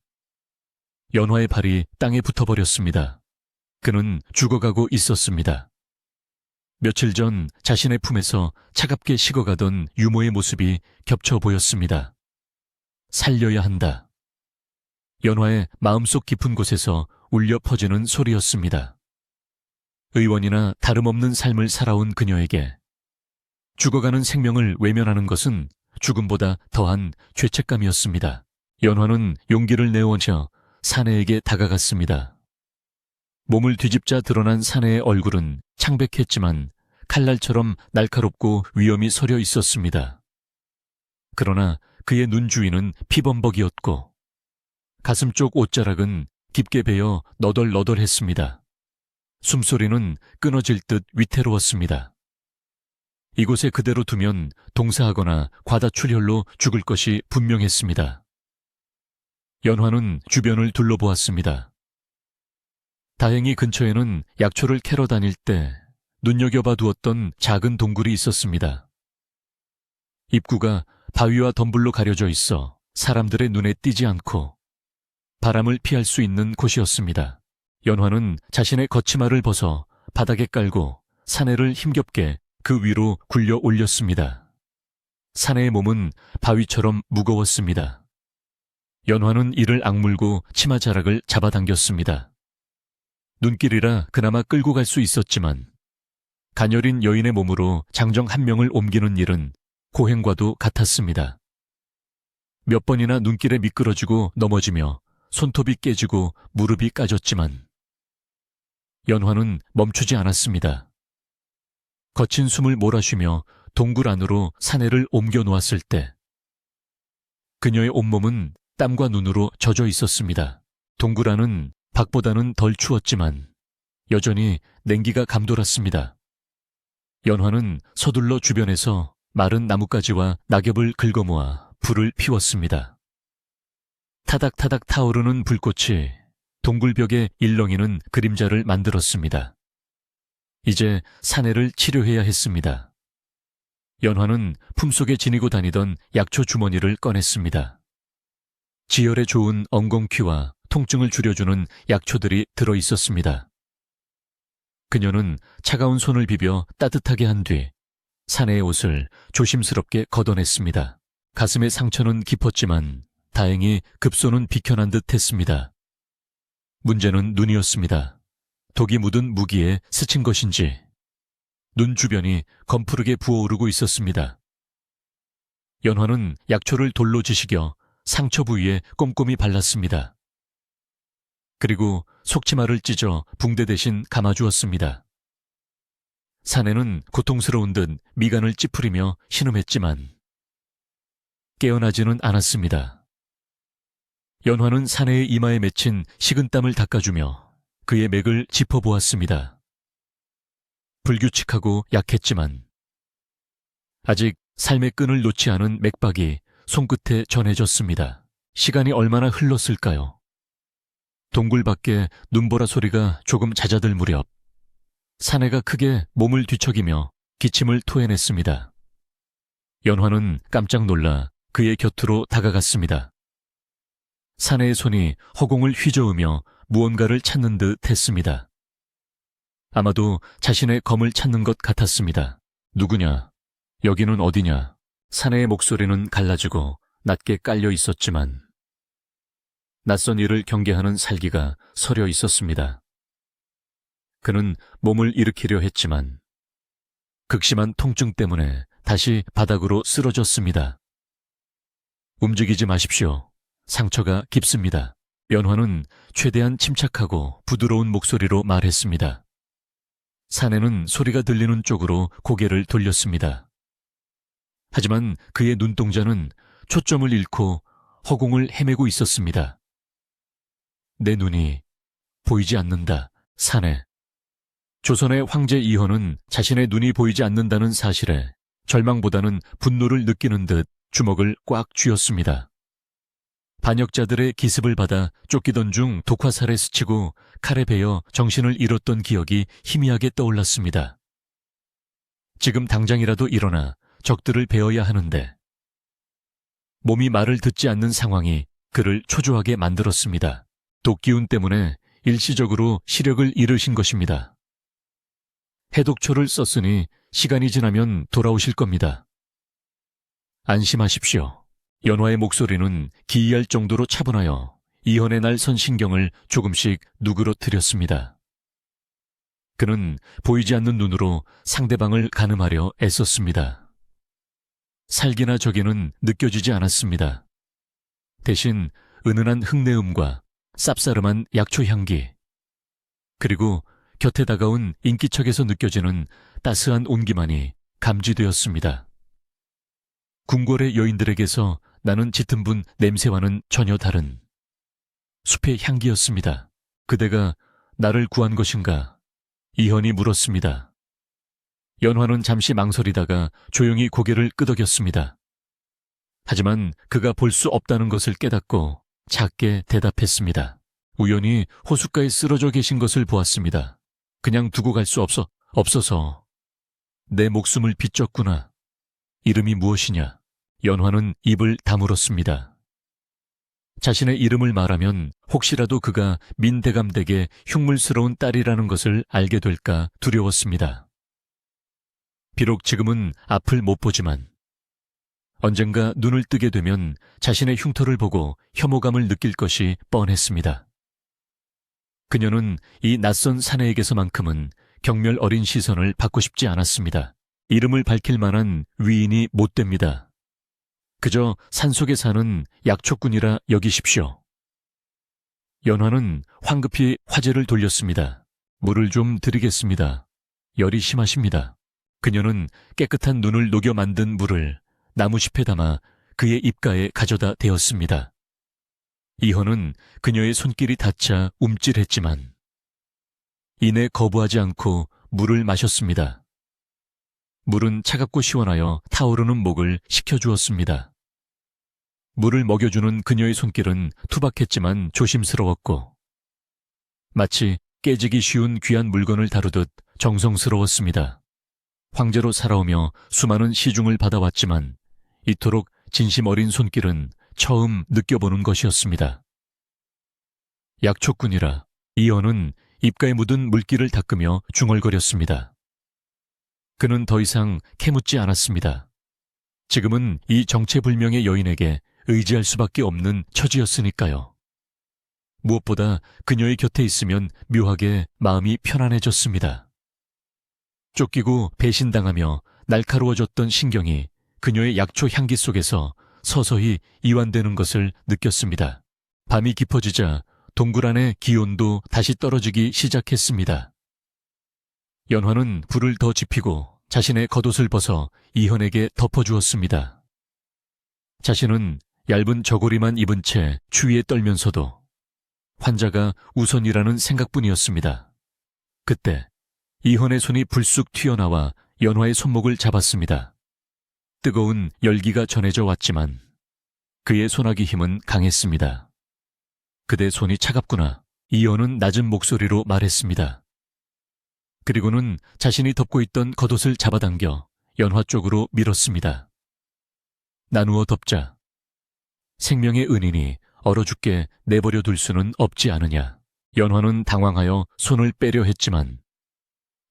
연화의 발이 땅에 붙어버렸습니다. 그는 죽어가고 있었습니다. 며칠 전 자신의 품에서 차갑게 식어가던 유모의 모습이 겹쳐 보였습니다. 살려야 한다. 연화의 마음속 깊은 곳에서 울려 퍼지는 소리였습니다. 의원이나 다름없는 삶을 살아온 그녀에게 죽어가는 생명을 외면하는 것은 죽음보다 더한 죄책감이었습니다. 연화는 용기를 내어얹어 사내에게 다가갔습니다. 몸을 뒤집자 드러난 사내의 얼굴은 창백했지만 칼날처럼 날카롭고 위험이 서려 있었습니다. 그러나 그의 눈 주위는 피범벅이었고 가슴 쪽 옷자락은 깊게 베어 너덜너덜했습니다. 숨소리는 끊어질 듯 위태로웠습니다. 이곳에 그대로 두면 동사하거나 과다출혈로 죽을 것이 분명했습니다. 연화는 주변을 둘러보았습니다. 다행히 근처에는 약초를 캐러 다닐 때 눈여겨봐 두었던 작은 동굴이 있었습니다. 입구가 바위와 덤불로 가려져 있어 사람들의 눈에 띄지 않고 바람을 피할 수 있는 곳이었습니다. 연화는 자신의 걷치마를 벗어 바닥에 깔고 사내를 힘겹게 그 위로 굴려 올렸습니다. 사내의 몸은 바위처럼 무거웠습니다. 연화는 이를 악물고 치마자락을 잡아당겼습니다. 눈길이라 그나마 끌고 갈 수 있었지만 가녀린 여인의 몸으로 장정 한 명을 옮기는 일은 고행과도 같았습니다. 몇 번이나 눈길에 미끄러지고 넘어지며 손톱이 깨지고 무릎이 까졌지만 연화는 멈추지 않았습니다. 거친 숨을 몰아쉬며 동굴 안으로 사내를 옮겨 놓았을 때 그녀의 온몸은 땀과 눈으로 젖어 있었습니다. 동굴 안은 밖보다는 덜 추웠지만 여전히 냉기가 감돌았습니다. 연화는 서둘러 주변에서 마른 나뭇가지와 낙엽을 긁어모아 불을 피웠습니다. 타닥타닥 타오르는 불꽃이 동굴벽에 일렁이는 그림자를 만들었습니다. 이제 사내를 치료해야 했습니다. 연화는 품속에 지니고 다니던 약초 주머니를 꺼냈습니다. 지혈에 좋은 엉겅퀴와 통증을 줄여주는 약초들이 들어 있었습니다. 그녀는 차가운 손을 비벼 따뜻하게 한 뒤 사내의 옷을 조심스럽게 걷어냈습니다. 가슴의 상처는 깊었지만 다행히 급소는 비켜난 듯 했습니다. 문제는 눈이었습니다. 독이 묻은 무기에 스친 것인지 눈 주변이 검푸르게 부어오르고 있었습니다. 연화는 약초를 돌로 지식여 상처 부위에 꼼꼼히 발랐습니다. 그리고 속치마를 찢어 붕대 대신 감아주었습니다. 사내는 고통스러운 듯 미간을 찌푸리며 신음했지만 깨어나지는 않았습니다. 연화는 사내의 이마에 맺힌 식은땀을 닦아주며 그의 맥을 짚어보았습니다. 불규칙하고 약했지만 아직 삶의 끈을 놓지 않은 맥박이 손끝에 전해졌습니다. 시간이 얼마나 흘렀을까요? 동굴 밖에 눈보라 소리가 조금 잦아들 무렵 사내가 크게 몸을 뒤척이며 기침을 토해냈습니다. 연화는 깜짝 놀라 그의 곁으로 다가갔습니다. 사내의 손이 허공을 휘저으며 무언가를 찾는 듯 했습니다. 아마도 자신의 검을 찾는 것 같았습니다. 누구냐? 여기는 어디냐? 사내의 목소리는 갈라지고 낮게 깔려 있었지만 낯선 일을 경계하는 살기가 서려 있었습니다. 그는 몸을 일으키려 했지만 극심한 통증 때문에 다시 바닥으로 쓰러졌습니다. 움직이지 마십시오. 상처가 깊습니다. 연화는 최대한 침착하고 부드러운 목소리로 말했습니다. 사내는 소리가 들리는 쪽으로 고개를 돌렸습니다. 하지만 그의 눈동자는 초점을 잃고 허공을 헤매고 있었습니다. 내 눈이 보이지 않는다, 사내. 조선의 황제 이헌은 자신의 눈이 보이지 않는다는 사실에 절망보다는 분노를 느끼는 듯 주먹을 꽉 쥐었습니다. 반역자들의 기습을 받아 쫓기던 중 독화살에 스치고 칼에 베어 정신을 잃었던 기억이 희미하게 떠올랐습니다. 지금 당장이라도 일어나 적들을 베어야 하는데 몸이 말을 듣지 않는 상황이 그를 초조하게 만들었습니다. 독기운 때문에 일시적으로 시력을 잃으신 것입니다. 해독초를 썼으니 시간이 지나면 돌아오실 겁니다. 안심하십시오. 연화의 목소리는 기이할 정도로 차분하여 이헌의 날 선 신경을 조금씩 누그러뜨렸습니다. 그는 보이지 않는 눈으로 상대방을 가늠하려 애썼습니다. 살기나 적에는 느껴지지 않았습니다. 대신 은은한 흙내음과 쌉싸름한 약초 향기, 그리고 곁에 다가온 인기척에서 느껴지는 따스한 온기만이 감지되었습니다. 궁궐의 여인들에게서 나는 짙은 분 냄새와는 전혀 다른 숲의 향기였습니다. 그대가 나를 구한 것인가? 이헌이 물었습니다. 연화는 잠시 망설이다가 조용히 고개를 끄덕였습니다. 하지만 그가 볼 수 없다는 것을 깨닫고 작게 대답했습니다. 우연히 호숫가에 쓰러져 계신 것을 보았습니다. 그냥 두고 갈 수 없어서 내 목숨을 빚졌구나. 이름이 무엇이냐? 연화는 입을 다물었습니다. 자신의 이름을 말하면 혹시라도 그가 민대감댁의 흉물스러운 딸이라는 것을 알게 될까 두려웠습니다. 비록 지금은 앞을 못 보지만 언젠가 눈을 뜨게 되면 자신의 흉터를 보고 혐오감을 느낄 것이 뻔했습니다. 그녀는 이 낯선 사내에게서만큼은 경멸 어린 시선을 받고 싶지 않았습니다. 이름을 밝힐 만한 위인이 못 됩니다. 그저 산속에 사는 약초꾼이라 여기십시오. 연화는 황급히 화제를 돌렸습니다. 물을 좀 드리겠습니다. 열이 심하십니다. 그녀는 깨끗한 눈을 녹여 만든 물을 나무짚에 담아 그의 입가에 가져다 대었습니다. 이헌은 그녀의 손길이 닿자 움찔했지만 이내 거부하지 않고 물을 마셨습니다. 물은 차갑고 시원하여 타오르는 목을 식혀주었습니다. 물을 먹여주는 그녀의 손길은 투박했지만 조심스러웠고 마치 깨지기 쉬운 귀한 물건을 다루듯 정성스러웠습니다. 황제로 살아오며 수많은 시중을 받아왔지만 이토록 진심 어린 손길은 처음 느껴보는 것이었습니다. 약초꾼이라 이헌은 입가에 묻은 물기를 닦으며 중얼거렸습니다. 그는 더 이상 캐묻지 않았습니다. 지금은 이 정체불명의 여인에게 의지할 수밖에 없는 처지였으니까요. 무엇보다 그녀의 곁에 있으면 묘하게 마음이 편안해졌습니다. 쫓기고 배신당하며 날카로워졌던 신경이 그녀의 약초 향기 속에서 서서히 이완되는 것을 느꼈습니다. 밤이 깊어지자 동굴 안의 기온도 다시 떨어지기 시작했습니다. 연화는 불을 더 지피고 자신의 겉옷을 벗어 이헌에게 덮어주었습니다. 자신은 얇은 저고리만 입은 채 추위에 떨면서도 환자가 우선이라는 생각뿐이었습니다. 그때 이헌의 손이 불쑥 튀어나와 연화의 손목을 잡았습니다. 뜨거운 열기가 전해져 왔지만 그의 손아귀 힘은 강했습니다. 그대 손이 차갑구나. 이헌은 낮은 목소리로 말했습니다. 그리고는 자신이 덮고 있던 겉옷을 잡아당겨 연화 쪽으로 밀었습니다. 나누어 덮자. 생명의 은인이 얼어 죽게 내버려 둘 수는 없지 않으냐. 연화는 당황하여 손을 빼려 했지만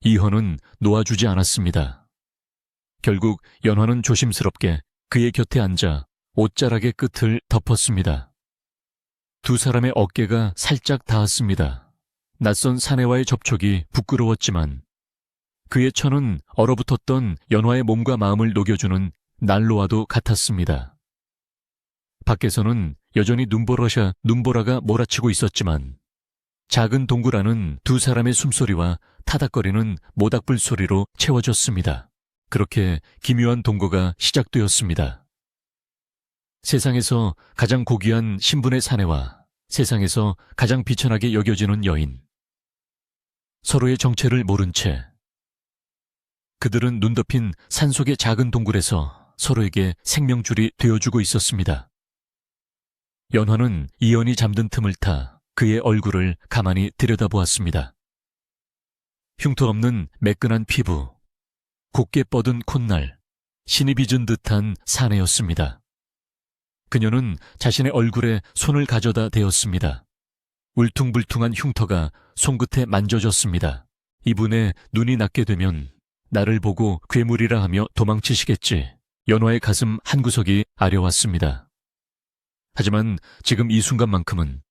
이헌은 놓아주지 않았습니다. 결국 연화는 조심스럽게 그의 곁에 앉아 옷자락의 끝을 덮었습니다. 두 사람의 어깨가 살짝 닿았습니다. 낯선 사내와의 접촉이 부끄러웠지만 그의 천은 얼어붙었던 연화의 몸과 마음을 녹여주는 난로와도 같았습니다. 밖에서는 여전히 눈보라가 몰아치고 있었지만 작은 동굴 안은 두 사람의 숨소리와 타닥거리는 모닥불 소리로 채워졌습니다. 그렇게 기묘한 동거가 시작되었습니다. 세상에서 가장 고귀한 신분의 사내와 세상에서 가장 비천하게 여겨지는 여인. 서로의 정체를 모른 채 그들은 눈 덮인 산속의 작은 동굴에서 서로에게 생명줄이 되어주고 있었습니다. 연화는 이연이 잠든 틈을 타 그의 얼굴을 가만히 들여다보았습니다. 흉터 없는 매끈한 피부, 곱게 뻗은 콧날, 신이 빚은 듯한 사내였습니다. 그녀는 자신의 얼굴에 손을 가져다 대었습니다. 울퉁불퉁한 흉터가 손끝에 만져졌습니다. 이분의 눈이 낮게 되면 나를 보고 괴물이라 하며 도망치시겠지. 연화의 가슴 한구석이 아려왔습니다. 하지만 지금 이 순간만큼은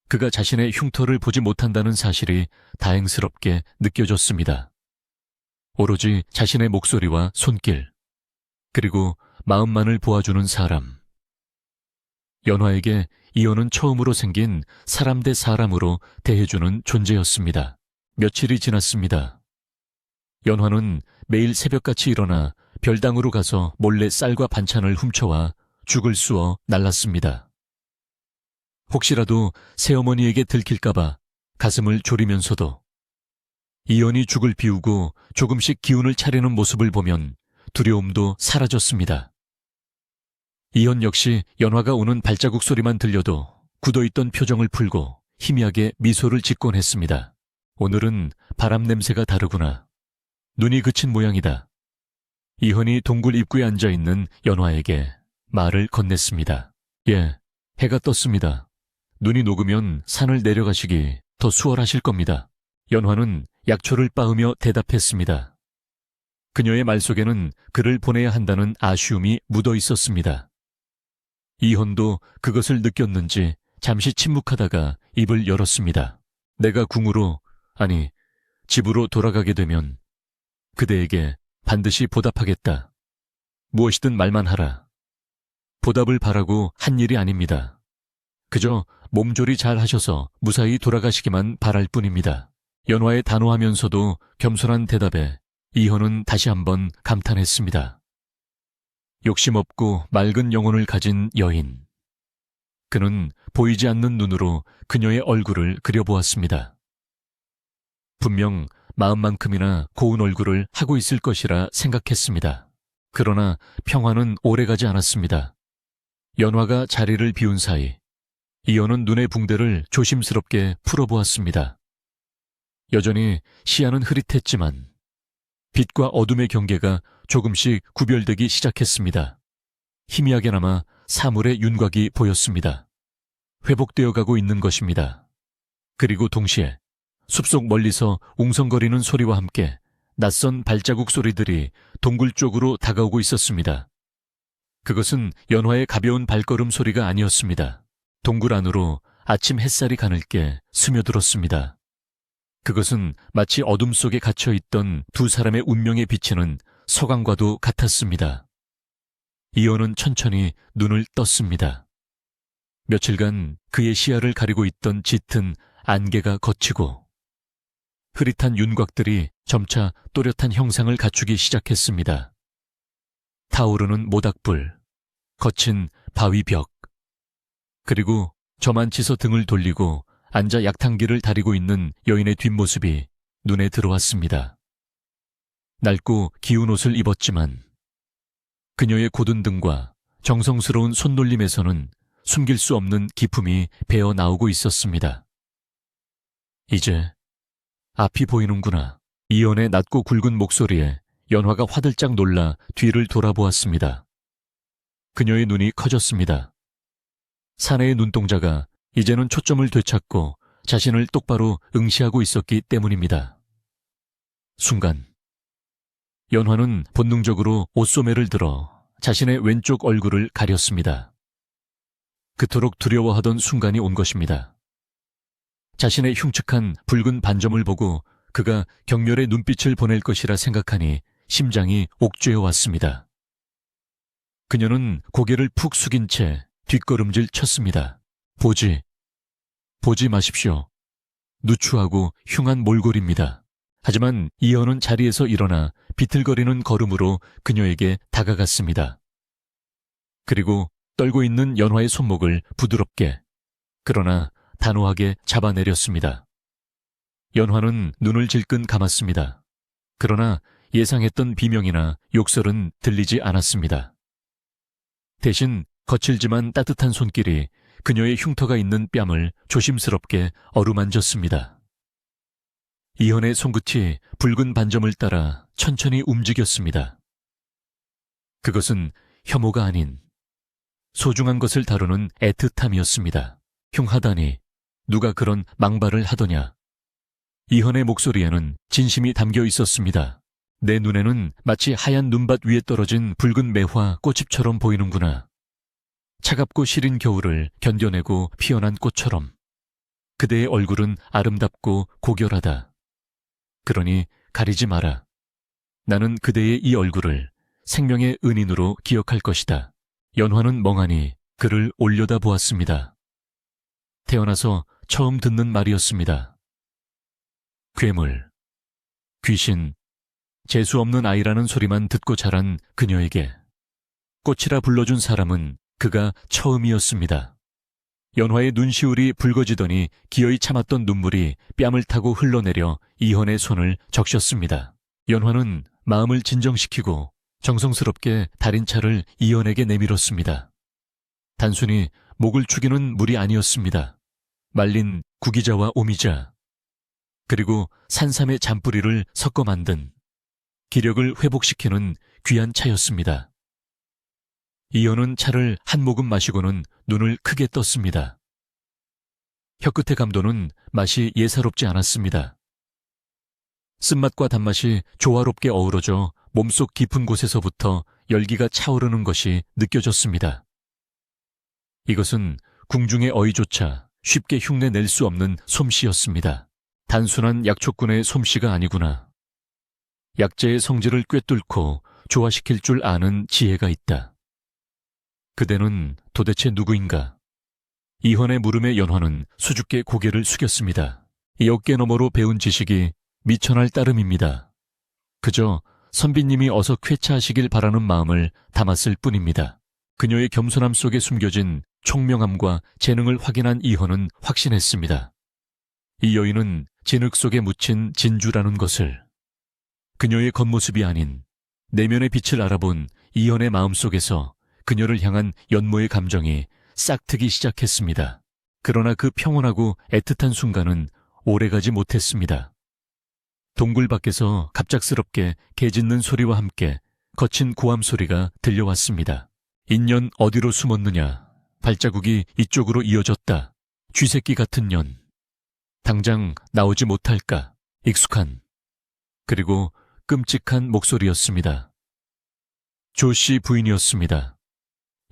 그가 자신의 흉터를 보지 못한다는 사실이 다행스럽게 느껴졌습니다. 오로지 자신의 목소리와 손길, 그리고 마음만을 보아주는 사람. 연화에게 이혼은 처음으로 생긴 사람 대 사람으로 대해주는 존재였습니다. 며칠이 지났습니다. 연화는 매일 새벽같이 일어나 별당으로 가서 몰래 쌀과 반찬을 훔쳐와 죽을 쑤어 날랐습니다. 혹시라도 새어머니에게 들킬까봐 가슴을 졸이면서도 이연이 죽을 비우고 조금씩 기운을 차리는 모습을 보면 두려움도 사라졌습니다. 이연 역시 연화가 오는 발자국 소리만 들려도 굳어있던 표정을 풀고 희미하게 미소를 짓곤 했습니다. 오늘은 바람 냄새가 다르구나. 눈이 그친 모양이다. 이현이 동굴 입구에 앉아있는 연화에게 말을 건넸습니다. 예, 해가 떴습니다. 눈이 녹으면 산을 내려가시기 더 수월하실 겁니다. 연화는 약초를 빻으며 대답했습니다. 그녀의 말 속에는 그를 보내야 한다는 아쉬움이 묻어 있었습니다. 이현도 그것을 느꼈는지 잠시 침묵하다가 입을 열었습니다. 내가 궁으로, 아니, 집으로 돌아가게 되면 그대에게 반드시 보답하겠다. 무엇이든 말만 하라. 보답을 바라고 한 일이 아닙니다. 그저 몸조리 잘 하셔서 무사히 돌아가시기만 바랄 뿐입니다. 연화의 단호하면서도 겸손한 대답에 이현은 다시 한번 감탄했습니다. 욕심 없고 맑은 영혼을 가진 여인. 그는 보이지 않는 눈으로 그녀의 얼굴을 그려보았습니다. 분명 마음만큼이나 고운 얼굴을 하고 있을 것이라 생각했습니다. 그러나 평화는 오래가지 않았습니다. 연화가 자리를 비운 사이 이연은 눈의 붕대를 조심스럽게 풀어보았습니다. 여전히 시야는 흐릿했지만 빛과 어둠의 경계가 조금씩 구별되기 시작했습니다. 희미하게나마 사물의 윤곽이 보였습니다. 회복되어 가고 있는 것입니다. 그리고 동시에 숲속 멀리서 웅성거리는 소리와 함께 낯선 발자국 소리들이 동굴 쪽으로 다가오고 있었습니다. 그것은 연화의 가벼운 발걸음 소리가 아니었습니다. 동굴 안으로 아침 햇살이 가늘게 스며들었습니다. 그것은 마치 어둠 속에 갇혀있던 두 사람의 운명에 비치는 서광과도 같았습니다. 이연은 천천히 눈을 떴습니다. 며칠간 그의 시야를 가리고 있던 짙은 안개가 걷히고 흐릿한 윤곽들이 점차 또렷한 형상을 갖추기 시작했습니다. 타오르는 모닥불, 거친 바위벽, 그리고 저만치서 등을 돌리고 앉아 약탕기를 다리고 있는 여인의 뒷모습이 눈에 들어왔습니다. 낡고 기운 옷을 입었지만 그녀의 고든 등과 정성스러운 손놀림에서는 숨길 수 없는 기품이 배어 나오고 있었습니다. 이제 앞이 보이는구나. 이연의 낮고 굵은 목소리에 연화가 화들짝 놀라 뒤를 돌아보았습니다. 그녀의 눈이 커졌습니다. 사내의 눈동자가 이제는 초점을 되찾고 자신을 똑바로 응시하고 있었기 때문입니다. 순간 연화는 본능적으로 옷소매를 들어 자신의 왼쪽 얼굴을 가렸습니다. 그토록 두려워하던 순간이 온 것입니다. 자신의 흉측한 붉은 반점을 보고 그가 경멸의 눈빛을 보낼 것이라 생각하니 심장이 옥죄어 왔습니다. 그녀는 고개를 푹 숙인 채 뒷걸음질 쳤습니다. 보지 마십시오. 누추하고 흉한 몰골입니다. 하지만 이현은 자리에서 일어나 비틀거리는 걸음으로 그녀에게 다가갔습니다. 그리고 떨고 있는 연화의 손목을 부드럽게, 그러나 단호하게 잡아내렸습니다. 연화는 눈을 질끈 감았습니다. 그러나 예상했던 비명이나 욕설은 들리지 않았습니다. 대신 거칠지만 따뜻한 손길이 그녀의 흉터가 있는 뺨을 조심스럽게 어루만졌습니다. 이현의 손끝이 붉은 반점을 따라 천천히 움직였습니다. 그것은 혐오가 아닌 소중한 것을 다루는 애틋함이었습니다. 흉하다니 누가 그런 망발을 하더냐. 이현의 목소리에는 진심이 담겨 있었습니다. 내 눈에는 마치 하얀 눈밭 위에 떨어진 붉은 매화 꽃잎처럼 보이는구나. 차갑고 시린 겨울을 견뎌내고 피어난 꽃처럼. 그대의 얼굴은 아름답고 고결하다. 그러니 가리지 마라. 나는 그대의 이 얼굴을 생명의 은인으로 기억할 것이다. 연화는 멍하니 그를 올려다 보았습니다. 태어나서 처음 듣는 말이었습니다. 괴물, 귀신, 재수없는 아이라는 소리만 듣고 자란 그녀에게 꽃이라 불러준 사람은 그가 처음이었습니다. 연화의 눈시울이 붉어지더니 기어이 참았던 눈물이 뺨을 타고 흘러내려 이현의 손을 적셨습니다. 연화는 마음을 진정시키고 정성스럽게 달인차를 이현에게 내밀었습니다. 단순히 목을 축이는 물이 아니었습니다. 말린 구기자와 오미자, 그리고 산삼의 잔뿌리를 섞어 만든 기력을 회복시키는 귀한 차였습니다. 이현은 차를 한 모금 마시고는 눈을 크게 떴습니다. 혀끝의 감도는 맛이 예사롭지 않았습니다. 쓴맛과 단맛이 조화롭게 어우러져 몸속 깊은 곳에서부터 열기가 차오르는 것이 느껴졌습니다. 이것은 궁중의 어이조차 쉽게 흉내낼 수 없는 솜씨였습니다. 단순한 약초꾼의 솜씨가 아니구나. 약재의 성질을 꿰뚫고 조화시킬 줄 아는 지혜가 있다. 그대는 도대체 누구인가? 이현의 물음에 연화는 수줍게 고개를 숙였습니다. 이 어깨 너머로 배운 지식이 미천할 따름입니다. 그저 선비님이 어서 쾌차하시길 바라는 마음을 담았을 뿐입니다. 그녀의 겸손함 속에 숨겨진 총명함과 재능을 확인한 이현은 확신했습니다. 이 여인은 진흙 속에 묻힌 진주라는 것을. 그녀의 겉모습이 아닌 내면의 빛을 알아본 이현의 마음속에서 그녀를 향한 연모의 감정이 싹트기 시작했습니다. 그러나 그 평온하고 애틋한 순간은 오래가지 못했습니다. 동굴 밖에서 갑작스럽게 개 짖는 소리와 함께 거친 고함 소리가 들려왔습니다. 인연 어디로 숨었느냐. 발자국이 이쪽으로 이어졌다. 쥐새끼 같은 년. 당장 나오지 못할까. 익숙한 그리고 끔찍한 목소리였습니다. 조씨 부인이었습니다.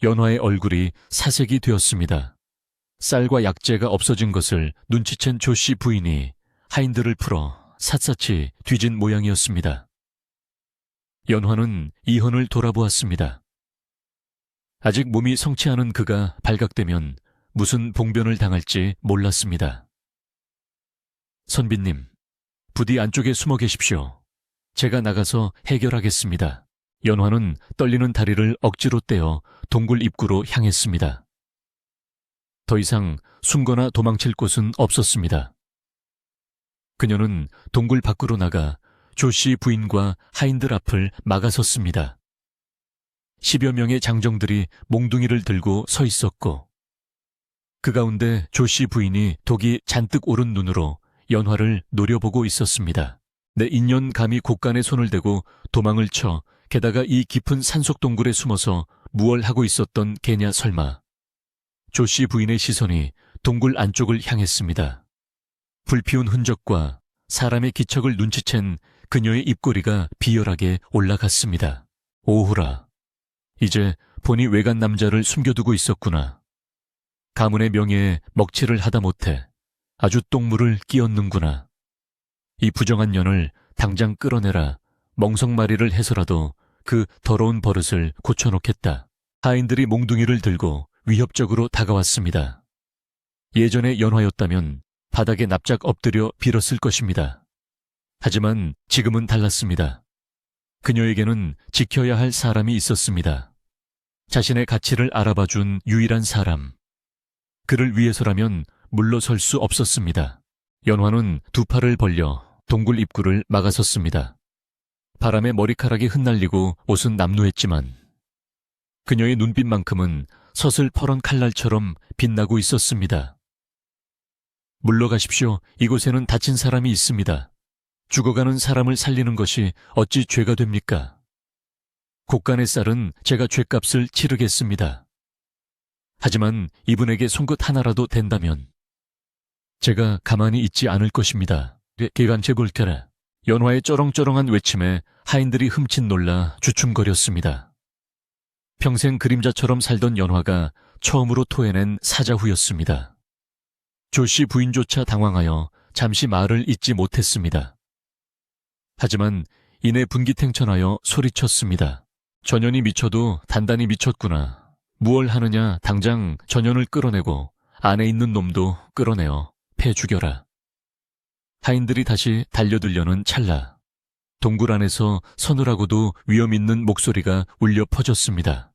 연화의 얼굴이 사색이 되었습니다. 쌀과 약재가 없어진 것을 눈치챈 조씨 부인이 하인들을 풀어 샅샅이 뒤진 모양이었습니다. 연화는 이현을 돌아보았습니다. 아직 몸이 성취하는 그가 발각되면 무슨 봉변을 당할지 몰랐습니다. 선비님, 부디 안쪽에 숨어 계십시오. 제가 나가서 해결하겠습니다. 연화는 떨리는 다리를 억지로 떼어 동굴 입구로 향했습니다. 더 이상 숨거나 도망칠 곳은 없었습니다. 그녀는 동굴 밖으로 나가 조씨 부인과 하인들 앞을 막아섰습니다. 10여 명의 장정들이 몽둥이를 들고 서 있었고 그 가운데 조씨 부인이 독이 잔뜩 오른 눈으로 연화를 노려보고 있었습니다. 내 인연 감히 곳간에 손을 대고 도망을 쳐 게다가 이 깊은 산속 동굴에 숨어서 무얼 하고 있었던 개냐 설마. 조씨 부인의 시선이 동굴 안쪽을 향했습니다. 불피운 흔적과 사람의 기척을 눈치챈 그녀의 입꼬리가 비열하게 올라갔습니다. 오호라. 이제 본이 외간 남자를 숨겨두고 있었구나. 가문의 명예에 먹칠을 하다 못해 아주 똥물을 끼얹는구나. 이 부정한 년을 당장 끌어내라 멍석마리를 해서라도 그 더러운 버릇을 고쳐놓겠다. 하인들이 몽둥이를 들고 위협적으로 다가왔습니다. 예전의 연화였다면 바닥에 납작 엎드려 빌었을 것입니다. 하지만 지금은 달랐습니다. 그녀에게는 지켜야 할 사람이 있었습니다. 자신의 가치를 알아봐준 유일한 사람. 그를 위해서라면 물러설 수 없었습니다. 연화는 두 팔을 벌려 동굴 입구를 막아섰습니다. 바람에 머리카락이 흩날리고 옷은 남루했지만 그녀의 눈빛만큼은 서슬퍼런 칼날처럼 빛나고 있었습니다. 물러가십시오. 이곳에는 다친 사람이 있습니다. 죽어가는 사람을 살리는 것이 어찌 죄가 됩니까? 곡간의 쌀은 제가 죗값을 치르겠습니다. 하지만 이분에게 송곳 하나라도 된다면 제가 가만히 있지 않을 것입니다. 기관체 골테라. 연화의 쩌렁쩌렁한 외침에 하인들이 흠칫 놀라 주춤거렸습니다. 평생 그림자처럼 살던 연화가 처음으로 토해낸 사자후였습니다. 조씨 부인조차 당황하여 잠시 말을 잇지 못했습니다. 하지만 이내 분기탱천하여 소리쳤습니다. 전현이 미쳐도 단단히 미쳤구나. 무얼 하느냐. 당장 전현을 끌어내고 안에 있는 놈도 끌어내어 패 죽여라. 하인들이 다시 달려들려는 찰나 동굴 안에서 서늘하고도 위험 있는 목소리가 울려 퍼졌습니다.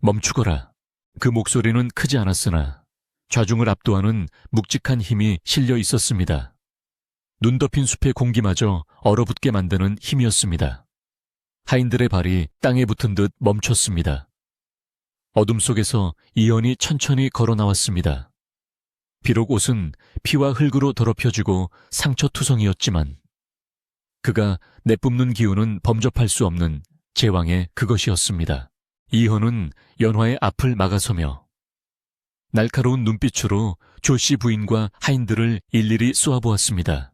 멈추거라. 그 목소리는 크지 않았으나 좌중을 압도하는 묵직한 힘이 실려 있었습니다. 눈 덮인 숲의 공기마저 얼어붙게 만드는 힘이었습니다. 하인들의 발이 땅에 붙은 듯 멈췄습니다. 어둠 속에서 이현이 천천히 걸어 나왔습니다. 비록 옷은 피와 흙으로 더럽혀지고 상처투성이었지만 그가 내뿜는 기운은 범접할 수 없는 제왕의 그것이었습니다. 이현은 연화의 앞을 막아서며 날카로운 눈빛으로 조씨 부인과 하인들을 일일이 쏘아보았습니다.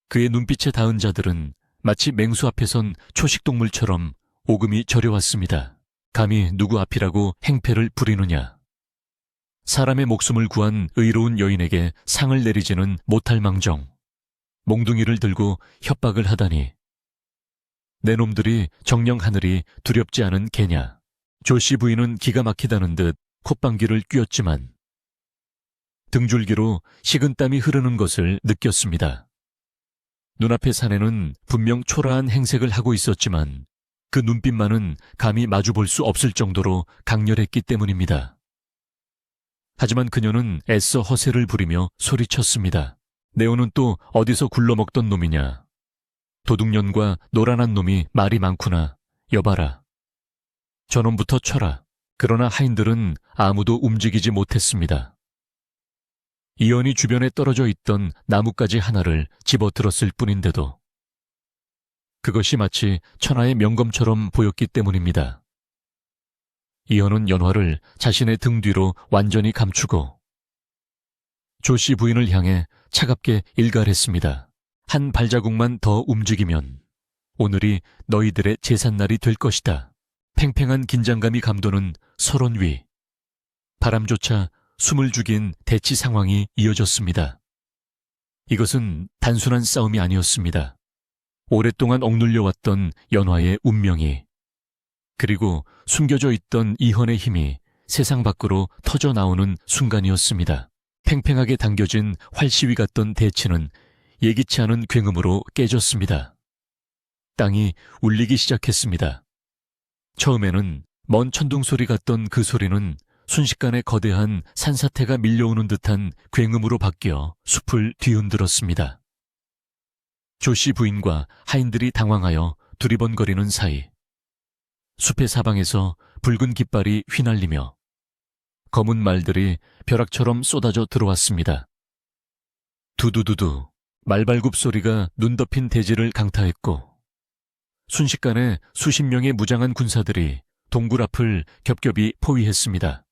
그의 눈빛에 닿은 자들은 마치 맹수 앞에 선 초식동물처럼 오금이 저려왔습니다. 감히 누구 앞이라고 행패를 부리느냐. 사람의 목숨을 구한 의로운 여인에게 상을 내리지는 못할 망정 몽둥이를 들고 협박을 하다니. 내 놈들이 정령 하늘이 두렵지 않은 개냐. 조씨 부인은 기가 막히다는 듯 콧방귀를 뀌었지만 등줄기로 식은땀이 흐르는 것을 느꼈습니다. 눈앞의 사내는 분명 초라한 행색을 하고 있었지만 그 눈빛만은 감히 마주볼 수 없을 정도로 강렬했기 때문입니다. 하지만 그녀는 애써 허세를 부리며 소리쳤습니다. 네오는 또 어디서 굴러먹던 놈이냐. 도둑년과 노란한 놈이 말이 많구나. 여봐라. 저놈부터 쳐라. 그러나 하인들은 아무도 움직이지 못했습니다. 이현이 주변에 떨어져 있던 나뭇가지 하나를 집어들었을 뿐인데도 그것이 마치 천하의 명검처럼 보였기 때문입니다. 이현은 연화를 자신의 등 뒤로 완전히 감추고 조씨 부인을 향해 차갑게 일갈했습니다. 한 발자국만 더 움직이면 오늘이 너희들의 제삿날이 될 것이다. 팽팽한 긴장감이 감도는 설원 위. 바람조차 숨을 죽인 대치 상황이 이어졌습니다. 이것은 단순한 싸움이 아니었습니다. 오랫동안 억눌려왔던 연화의 운명이 그리고 숨겨져 있던 이현의 힘이 세상 밖으로 터져 나오는 순간이었습니다. 팽팽하게 당겨진 활시위 같던 대치는 예기치 않은 굉음으로 깨졌습니다. 땅이 울리기 시작했습니다. 처음에는 먼 천둥소리 같던 그 소리는 순식간에 거대한 산사태가 밀려오는 듯한 굉음으로 바뀌어 숲을 뒤흔들었습니다. 조씨 부인과 하인들이 당황하여 두리번거리는 사이 숲의 사방에서 붉은 깃발이 휘날리며 검은 말들이 벼락처럼 쏟아져 들어왔습니다. 두두두두 말발굽 소리가 눈 덮인 대지를 강타했고 순식간에 수십 명의 무장한 군사들이 동굴 앞을 겹겹이 포위했습니다.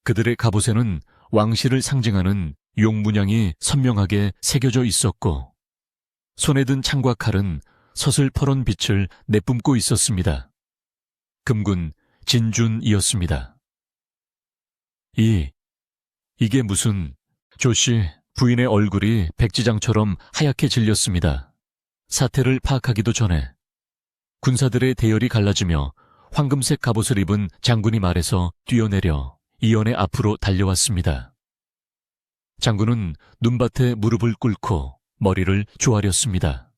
그들의 갑옷에는 왕실을 상징하는 용문양이 선명하게 새겨져 있었고 손에 든 창과 칼은 서슬퍼런 빛을 내뿜고 있었습니다. 금군 진준이었습니다. 이게 무슨... 조씨, 부인의 얼굴이 백지장처럼 하얗게 질렸습니다. 사태를 파악하기도 전에 군사들의 대열이 갈라지며 황금색 갑옷을 입은 장군이 말에서 뛰어내려 이연의 앞으로 달려왔습니다. 장군은 눈밭에 무릎을 꿇고 머리를 조아렸습니다.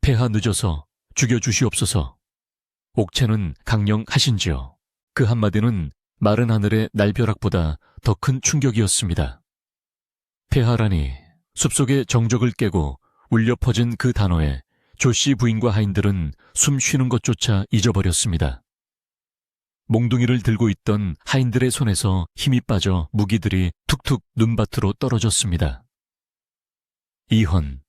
폐하 늦어서 죽여주시옵소서. 옥체는 강령하신지요. 그 한마디는 마른 하늘의 날벼락보다 더 큰 충격이었습니다. 폐하라니, 숲속의 정적을 깨고 울려 퍼진 그 단어에 조씨 부인과 하인들은 숨 쉬는 것조차 잊어버렸습니다. 몽둥이를 들고 있던 하인들의 손에서 힘이 빠져 무기들이 툭툭 눈밭으로 떨어졌습니다. 이헌.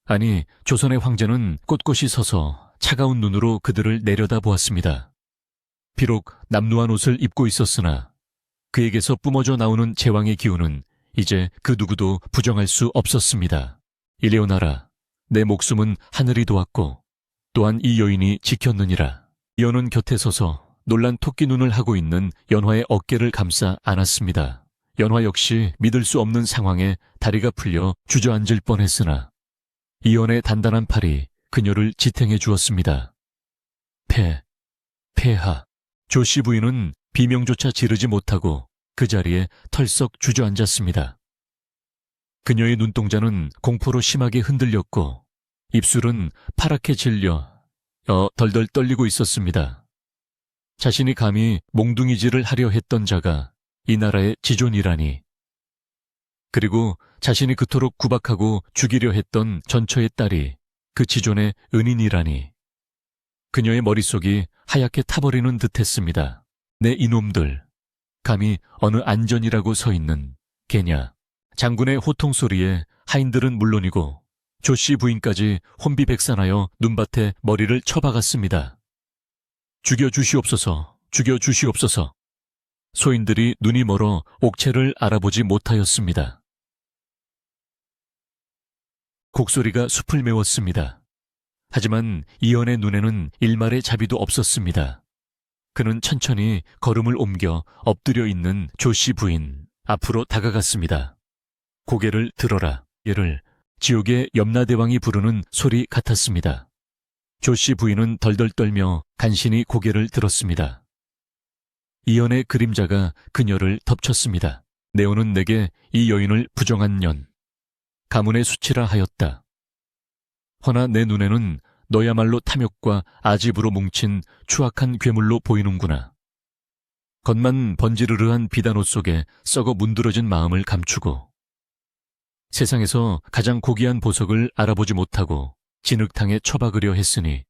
아니, 조선의 황제는 꼿꼿이 서서 차가운 눈으로 그들을 내려다보았습니다. 비록 남루한 옷을 입고 있었으나 그에게서 뿜어져 나오는 제왕의 기운은 이제 그 누구도 부정할 수 없었습니다. 일레오나라, 내 목숨은 하늘이 도왔고 또한 이 여인이 지켰느니라. 이연은 곁에 서서 놀란 토끼 눈을 하고 있는 연화의 어깨를 감싸 안았습니다. 연화 역시 믿을 수 없는 상황에 다리가 풀려 주저앉을 뻔했으나 이연의 단단한 팔이 그녀를 지탱해 주었습니다. 폐하. 조씨 부인은 비명조차 지르지 못하고 그 자리에 털썩 주저앉았습니다. 그녀의 눈동자는 공포로 심하게 흔들렸고 입술은 파랗게 질려 덜덜 떨리고 있었습니다. 자신이 감히 몽둥이질을 하려 했던 자가 이 나라의 지존이라니. 그리고 자신이 그토록 구박하고 죽이려 했던 전처의 딸이 그 지존의 은인이라니. 그녀의 머릿속이 하얗게 타버리는 듯했습니다. 내 이놈들, 감히 어느 안전이라고 서 있는 개냐. 장군의 호통 소리에 하인들은 물론이고 조씨 부인까지 혼비백산하여 눈밭에 머리를 쳐박았습니다. 죽여주시옵소서, 죽여주시옵소서. 소인들이 눈이 멀어 옥체를 알아보지 못하였습니다. 곡소리가 숲을 메웠습니다. 하지만 이연의 눈에는 일말의 자비도 없었습니다. 그는 천천히 걸음을 옮겨 엎드려 있는 조씨 부인 앞으로 다가갔습니다. 고개를 들어라. 얘를 지옥의 염라대왕이 부르는 소리 같았습니다. 조씨 부인은 덜덜 떨며 간신히 고개를 들었습니다. 이연의 그림자가 그녀를 덮쳤습니다. 네오는 내게 이 여인을 부정한 년, 가문의 수치라 하였다. 허나 내 눈에는 너야말로 탐욕과 아집으로 뭉친 추악한 괴물로 보이는구나. 겉만 번지르르한 비단옷 속에 썩어 문드러진 마음을 감추고 세상에서 가장 고귀한 보석을 알아보지 못하고 진흙탕에 처박으려 했으니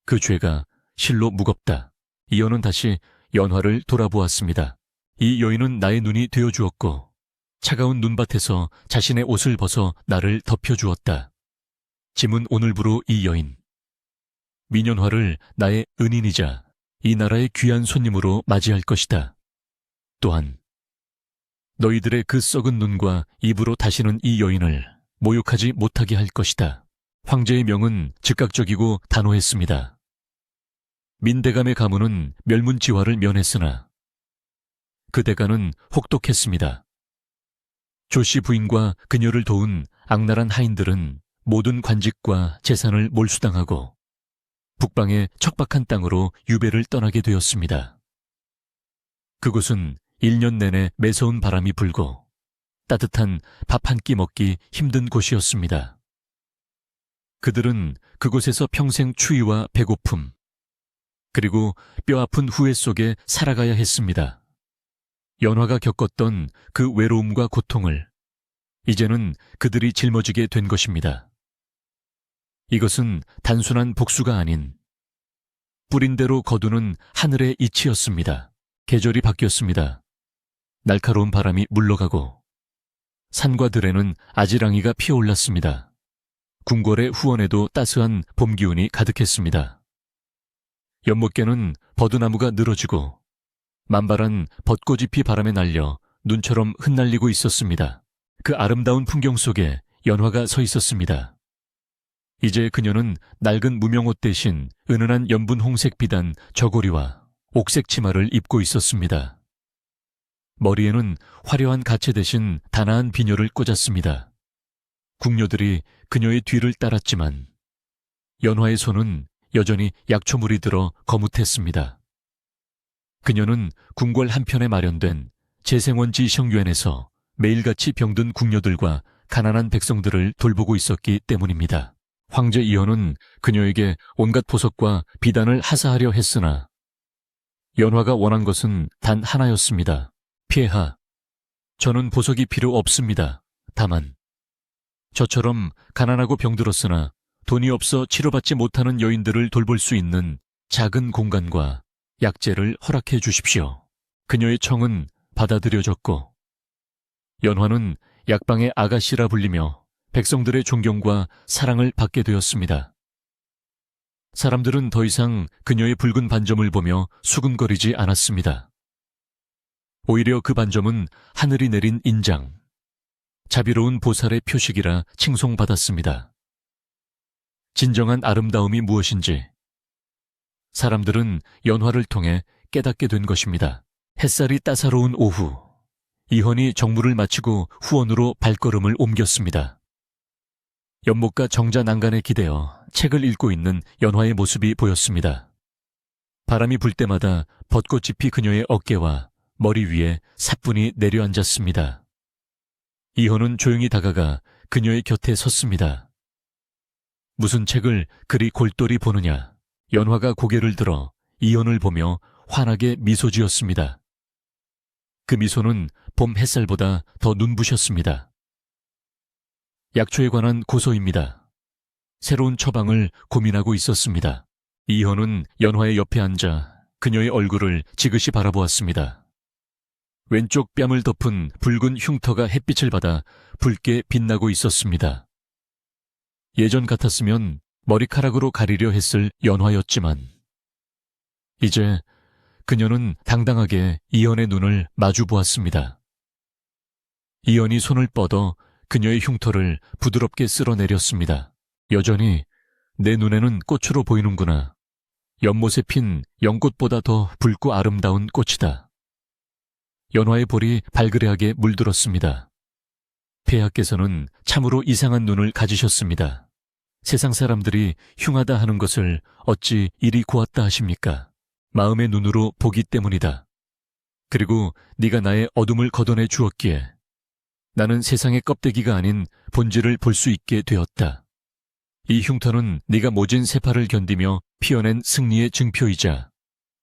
그 죄가 실로 무겁다. 이연은 다시 연화를 돌아보았습니다. 이 여인은 나의 눈이 되어주었고 차가운 눈밭에서 자신의 옷을 벗어 나를 덮여주었다. 짐은 오늘부로 이 여인 민연화를 나의 은인이자 이 나라의 귀한 손님으로 맞이할 것이다. 또한 너희들의 그 썩은 눈과 입으로 다시는 이 여인을 모욕하지 못하게 할 것이다. 황제의 명은 즉각적이고 단호했습니다. 민대감의 가문은 멸문지화를 면했으나 그 대가는 혹독했습니다. 조씨 부인과 그녀를 도운 악랄한 하인들은 모든 관직과 재산을 몰수당하고 북방의 척박한 땅으로 유배를 떠나게 되었습니다. 그곳은 1년 내내 매서운 바람이 불고 따뜻한 밥 한 끼 먹기 힘든 곳이었습니다. 그들은 그곳에서 평생 추위와 배고픔, 그리고 뼈아픈 후회 속에 살아가야 했습니다. 연화가 겪었던 그 외로움과 고통을 이제는 그들이 짊어지게 된 것입니다. 이것은 단순한 복수가 아닌 뿌린 대로 거두는 하늘의 이치였습니다. 계절이 바뀌었습니다. 날카로운 바람이 물러가고 산과 들에는 아지랑이가 피어올랐습니다. 궁궐의 후원에도 따스한 봄 기운이 가득했습니다. 연못개는 버드나무가 늘어지고 만발한 벚꽃잎이 바람에 날려 눈처럼 흩날리고 있었습니다. 그 아름다운 풍경 속에 연화가 서 있었습니다. 이제 그녀는 낡은 무명옷 대신 은은한 연분 홍색 비단 저고리와 옥색 치마를 입고 있었습니다. 머리에는 화려한 가채 대신 단아한 비녀를 꽂았습니다. 궁녀들이 그녀의 뒤를 따랐지만 연화의 손은 여전히 약초물이 들어 거뭇했습니다. 그녀는 궁궐 한편에 마련된 재생원지 성유엔에서 매일같이 병든 궁녀들과 가난한 백성들을 돌보고 있었기 때문입니다. 황제 이현은 그녀에게 온갖 보석과 비단을 하사하려 했으나 연화가 원한 것은 단 하나였습니다. 폐하, 저는 보석이 필요 없습니다. 다만 저처럼 가난하고 병들었으나 돈이 없어 치료받지 못하는 여인들을 돌볼 수 있는 작은 공간과 약재를 허락해 주십시오. 그녀의 청은 받아들여졌고 연화는 약방의 아가씨라 불리며 백성들의 존경과 사랑을 받게 되었습니다. 사람들은 더 이상 그녀의 붉은 반점을 보며 수군거리지 않았습니다. 오히려 그 반점은 하늘이 내린 인장, 자비로운 보살의 표식이라 칭송받았습니다. 진정한 아름다움이 무엇인지 사람들은 연화를 통해 깨닫게 된 것입니다. 햇살이 따사로운 오후, 이헌이 정무를 마치고 후원으로 발걸음을 옮겼습니다. 연못가 정자 난간에 기대어 책을 읽고 있는 연화의 모습이 보였습니다. 바람이 불 때마다 벚꽃잎이 그녀의 어깨와 머리 위에 사뿐히 내려앉았습니다. 이헌은 조용히 다가가 그녀의 곁에 섰습니다. 무슨 책을 그리 골똘히 보느냐? 연화가 고개를 들어 이헌을 보며 환하게 미소 지었습니다. 그 미소는 봄 햇살보다 더 눈부셨습니다. 약초에 관한 고소입니다. 새로운 처방을 고민하고 있었습니다. 이헌은 연화의 옆에 앉아 그녀의 얼굴을 지그시 바라보았습니다. 왼쪽 뺨을 덮은 붉은 흉터가 햇빛을 받아 붉게 빛나고 있었습니다. 예전 같았으면 머리카락으로 가리려 했을 연화였지만 이제 그녀는 당당하게 이헌의 눈을 마주 보았습니다. 이헌이 손을 뻗어 그녀의 흉터를 부드럽게 쓸어내렸습니다. 여전히 내 눈에는 꽃으로 보이는구나. 연못에 핀 연꽃보다 더 붉고 아름다운 꽃이다. 연화의 볼이 발그레하게 물들었습니다. 폐하께서는 참으로 이상한 눈을 가지셨습니다. 세상 사람들이 흉하다 하는 것을 어찌 이리 고왔다 하십니까? 마음의 눈으로 보기 때문이다. 그리고 네가 나의 어둠을 걷어내 주었기에 나는 세상의 껍데기가 아닌 본질을 볼 수 있게 되었다. 이 흉터는 네가 모진 세파를 견디며 피어낸 승리의 증표이자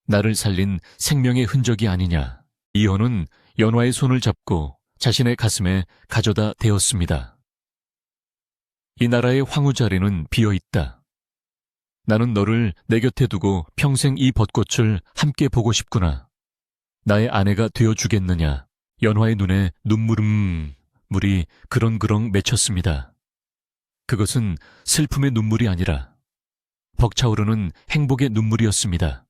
나를 살린 생명의 흔적이 아니냐. 이헌은 연화의 손을 잡고 자신의 가슴에 가져다 대었습니다. 이 나라의 황후 자리는 비어있다. 나는 너를 내 곁에 두고 평생 이 벚꽃을 함께 보고 싶구나. 나의 아내가 되어주겠느냐. 연화의 눈에 물이 그렁그렁 맺혔습니다. 그것은 슬픔의 눈물이 아니라 벅차오르는 행복의 눈물이었습니다.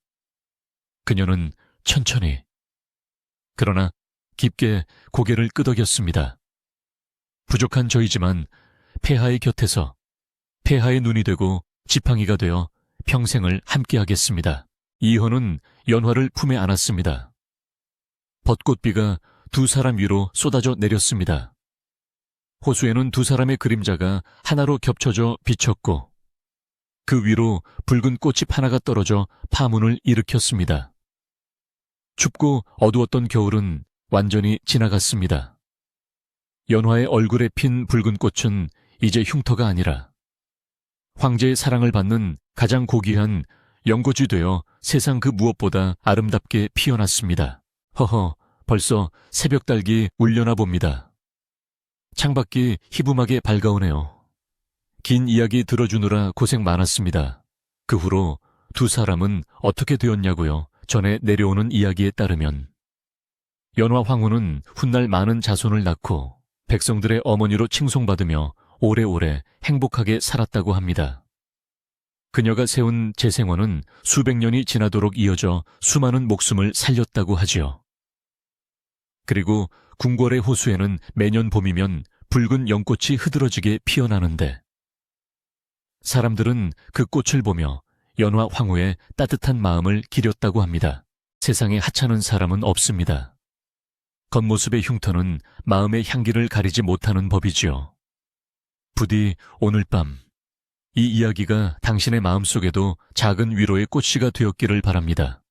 그녀는 천천히 그러나 깊게 고개를 끄덕였습니다. 부족한 저이지만 폐하의 곁에서 폐하의 눈이 되고 지팡이가 되어 평생을 함께하겠습니다. 이헌은 연화를 품에 안았습니다. 벚꽃비가 두 사람 위로 쏟아져 내렸습니다. 호수에는 두 사람의 그림자가 하나로 겹쳐져 비쳤고 그 위로 붉은 꽃잎 하나가 떨어져 파문을 일으켰습니다. 춥고 어두웠던 겨울은 완전히 지나갔습니다. 연화의 얼굴에 핀 붉은 꽃은 이제 흉터가 아니라 황제의 사랑을 받는 가장 고귀한 연꽃이 되어 세상 그 무엇보다 아름답게 피어났습니다. 허허, 벌써 새벽달기 울려나 봅니다. 창밖이 희붐하게 밝아오네요. 긴 이야기 들어주느라 고생 많았습니다. 그 후로 두 사람은 어떻게 되었냐고요? 전에 내려오는 이야기에 따르면 연화 황후는 훗날 많은 자손을 낳고 백성들의 어머니로 칭송받으며 오래오래 행복하게 살았다고 합니다. 그녀가 세운 재생원은 수백 년이 지나도록 이어져 수많은 목숨을 살렸다고 하지요. 그리고 궁궐의 호수에는 매년 봄이면 붉은 연꽃이 흐드러지게 피어나는데 사람들은 그 꽃을 보며 연화 황후의 따뜻한 마음을 기렸다고 합니다. 세상에 하찮은 사람은 없습니다. 겉모습의 흉터는 마음의 향기를 가리지 못하는 법이지요. 부디 오늘 밤 이 이야기가 당신의 마음속에도 작은 위로의 꽃씨가 되었기를 바랍니다.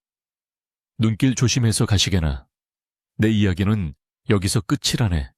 눈길 조심해서 가시게나. 내 이야기는 여기서 끝이라네.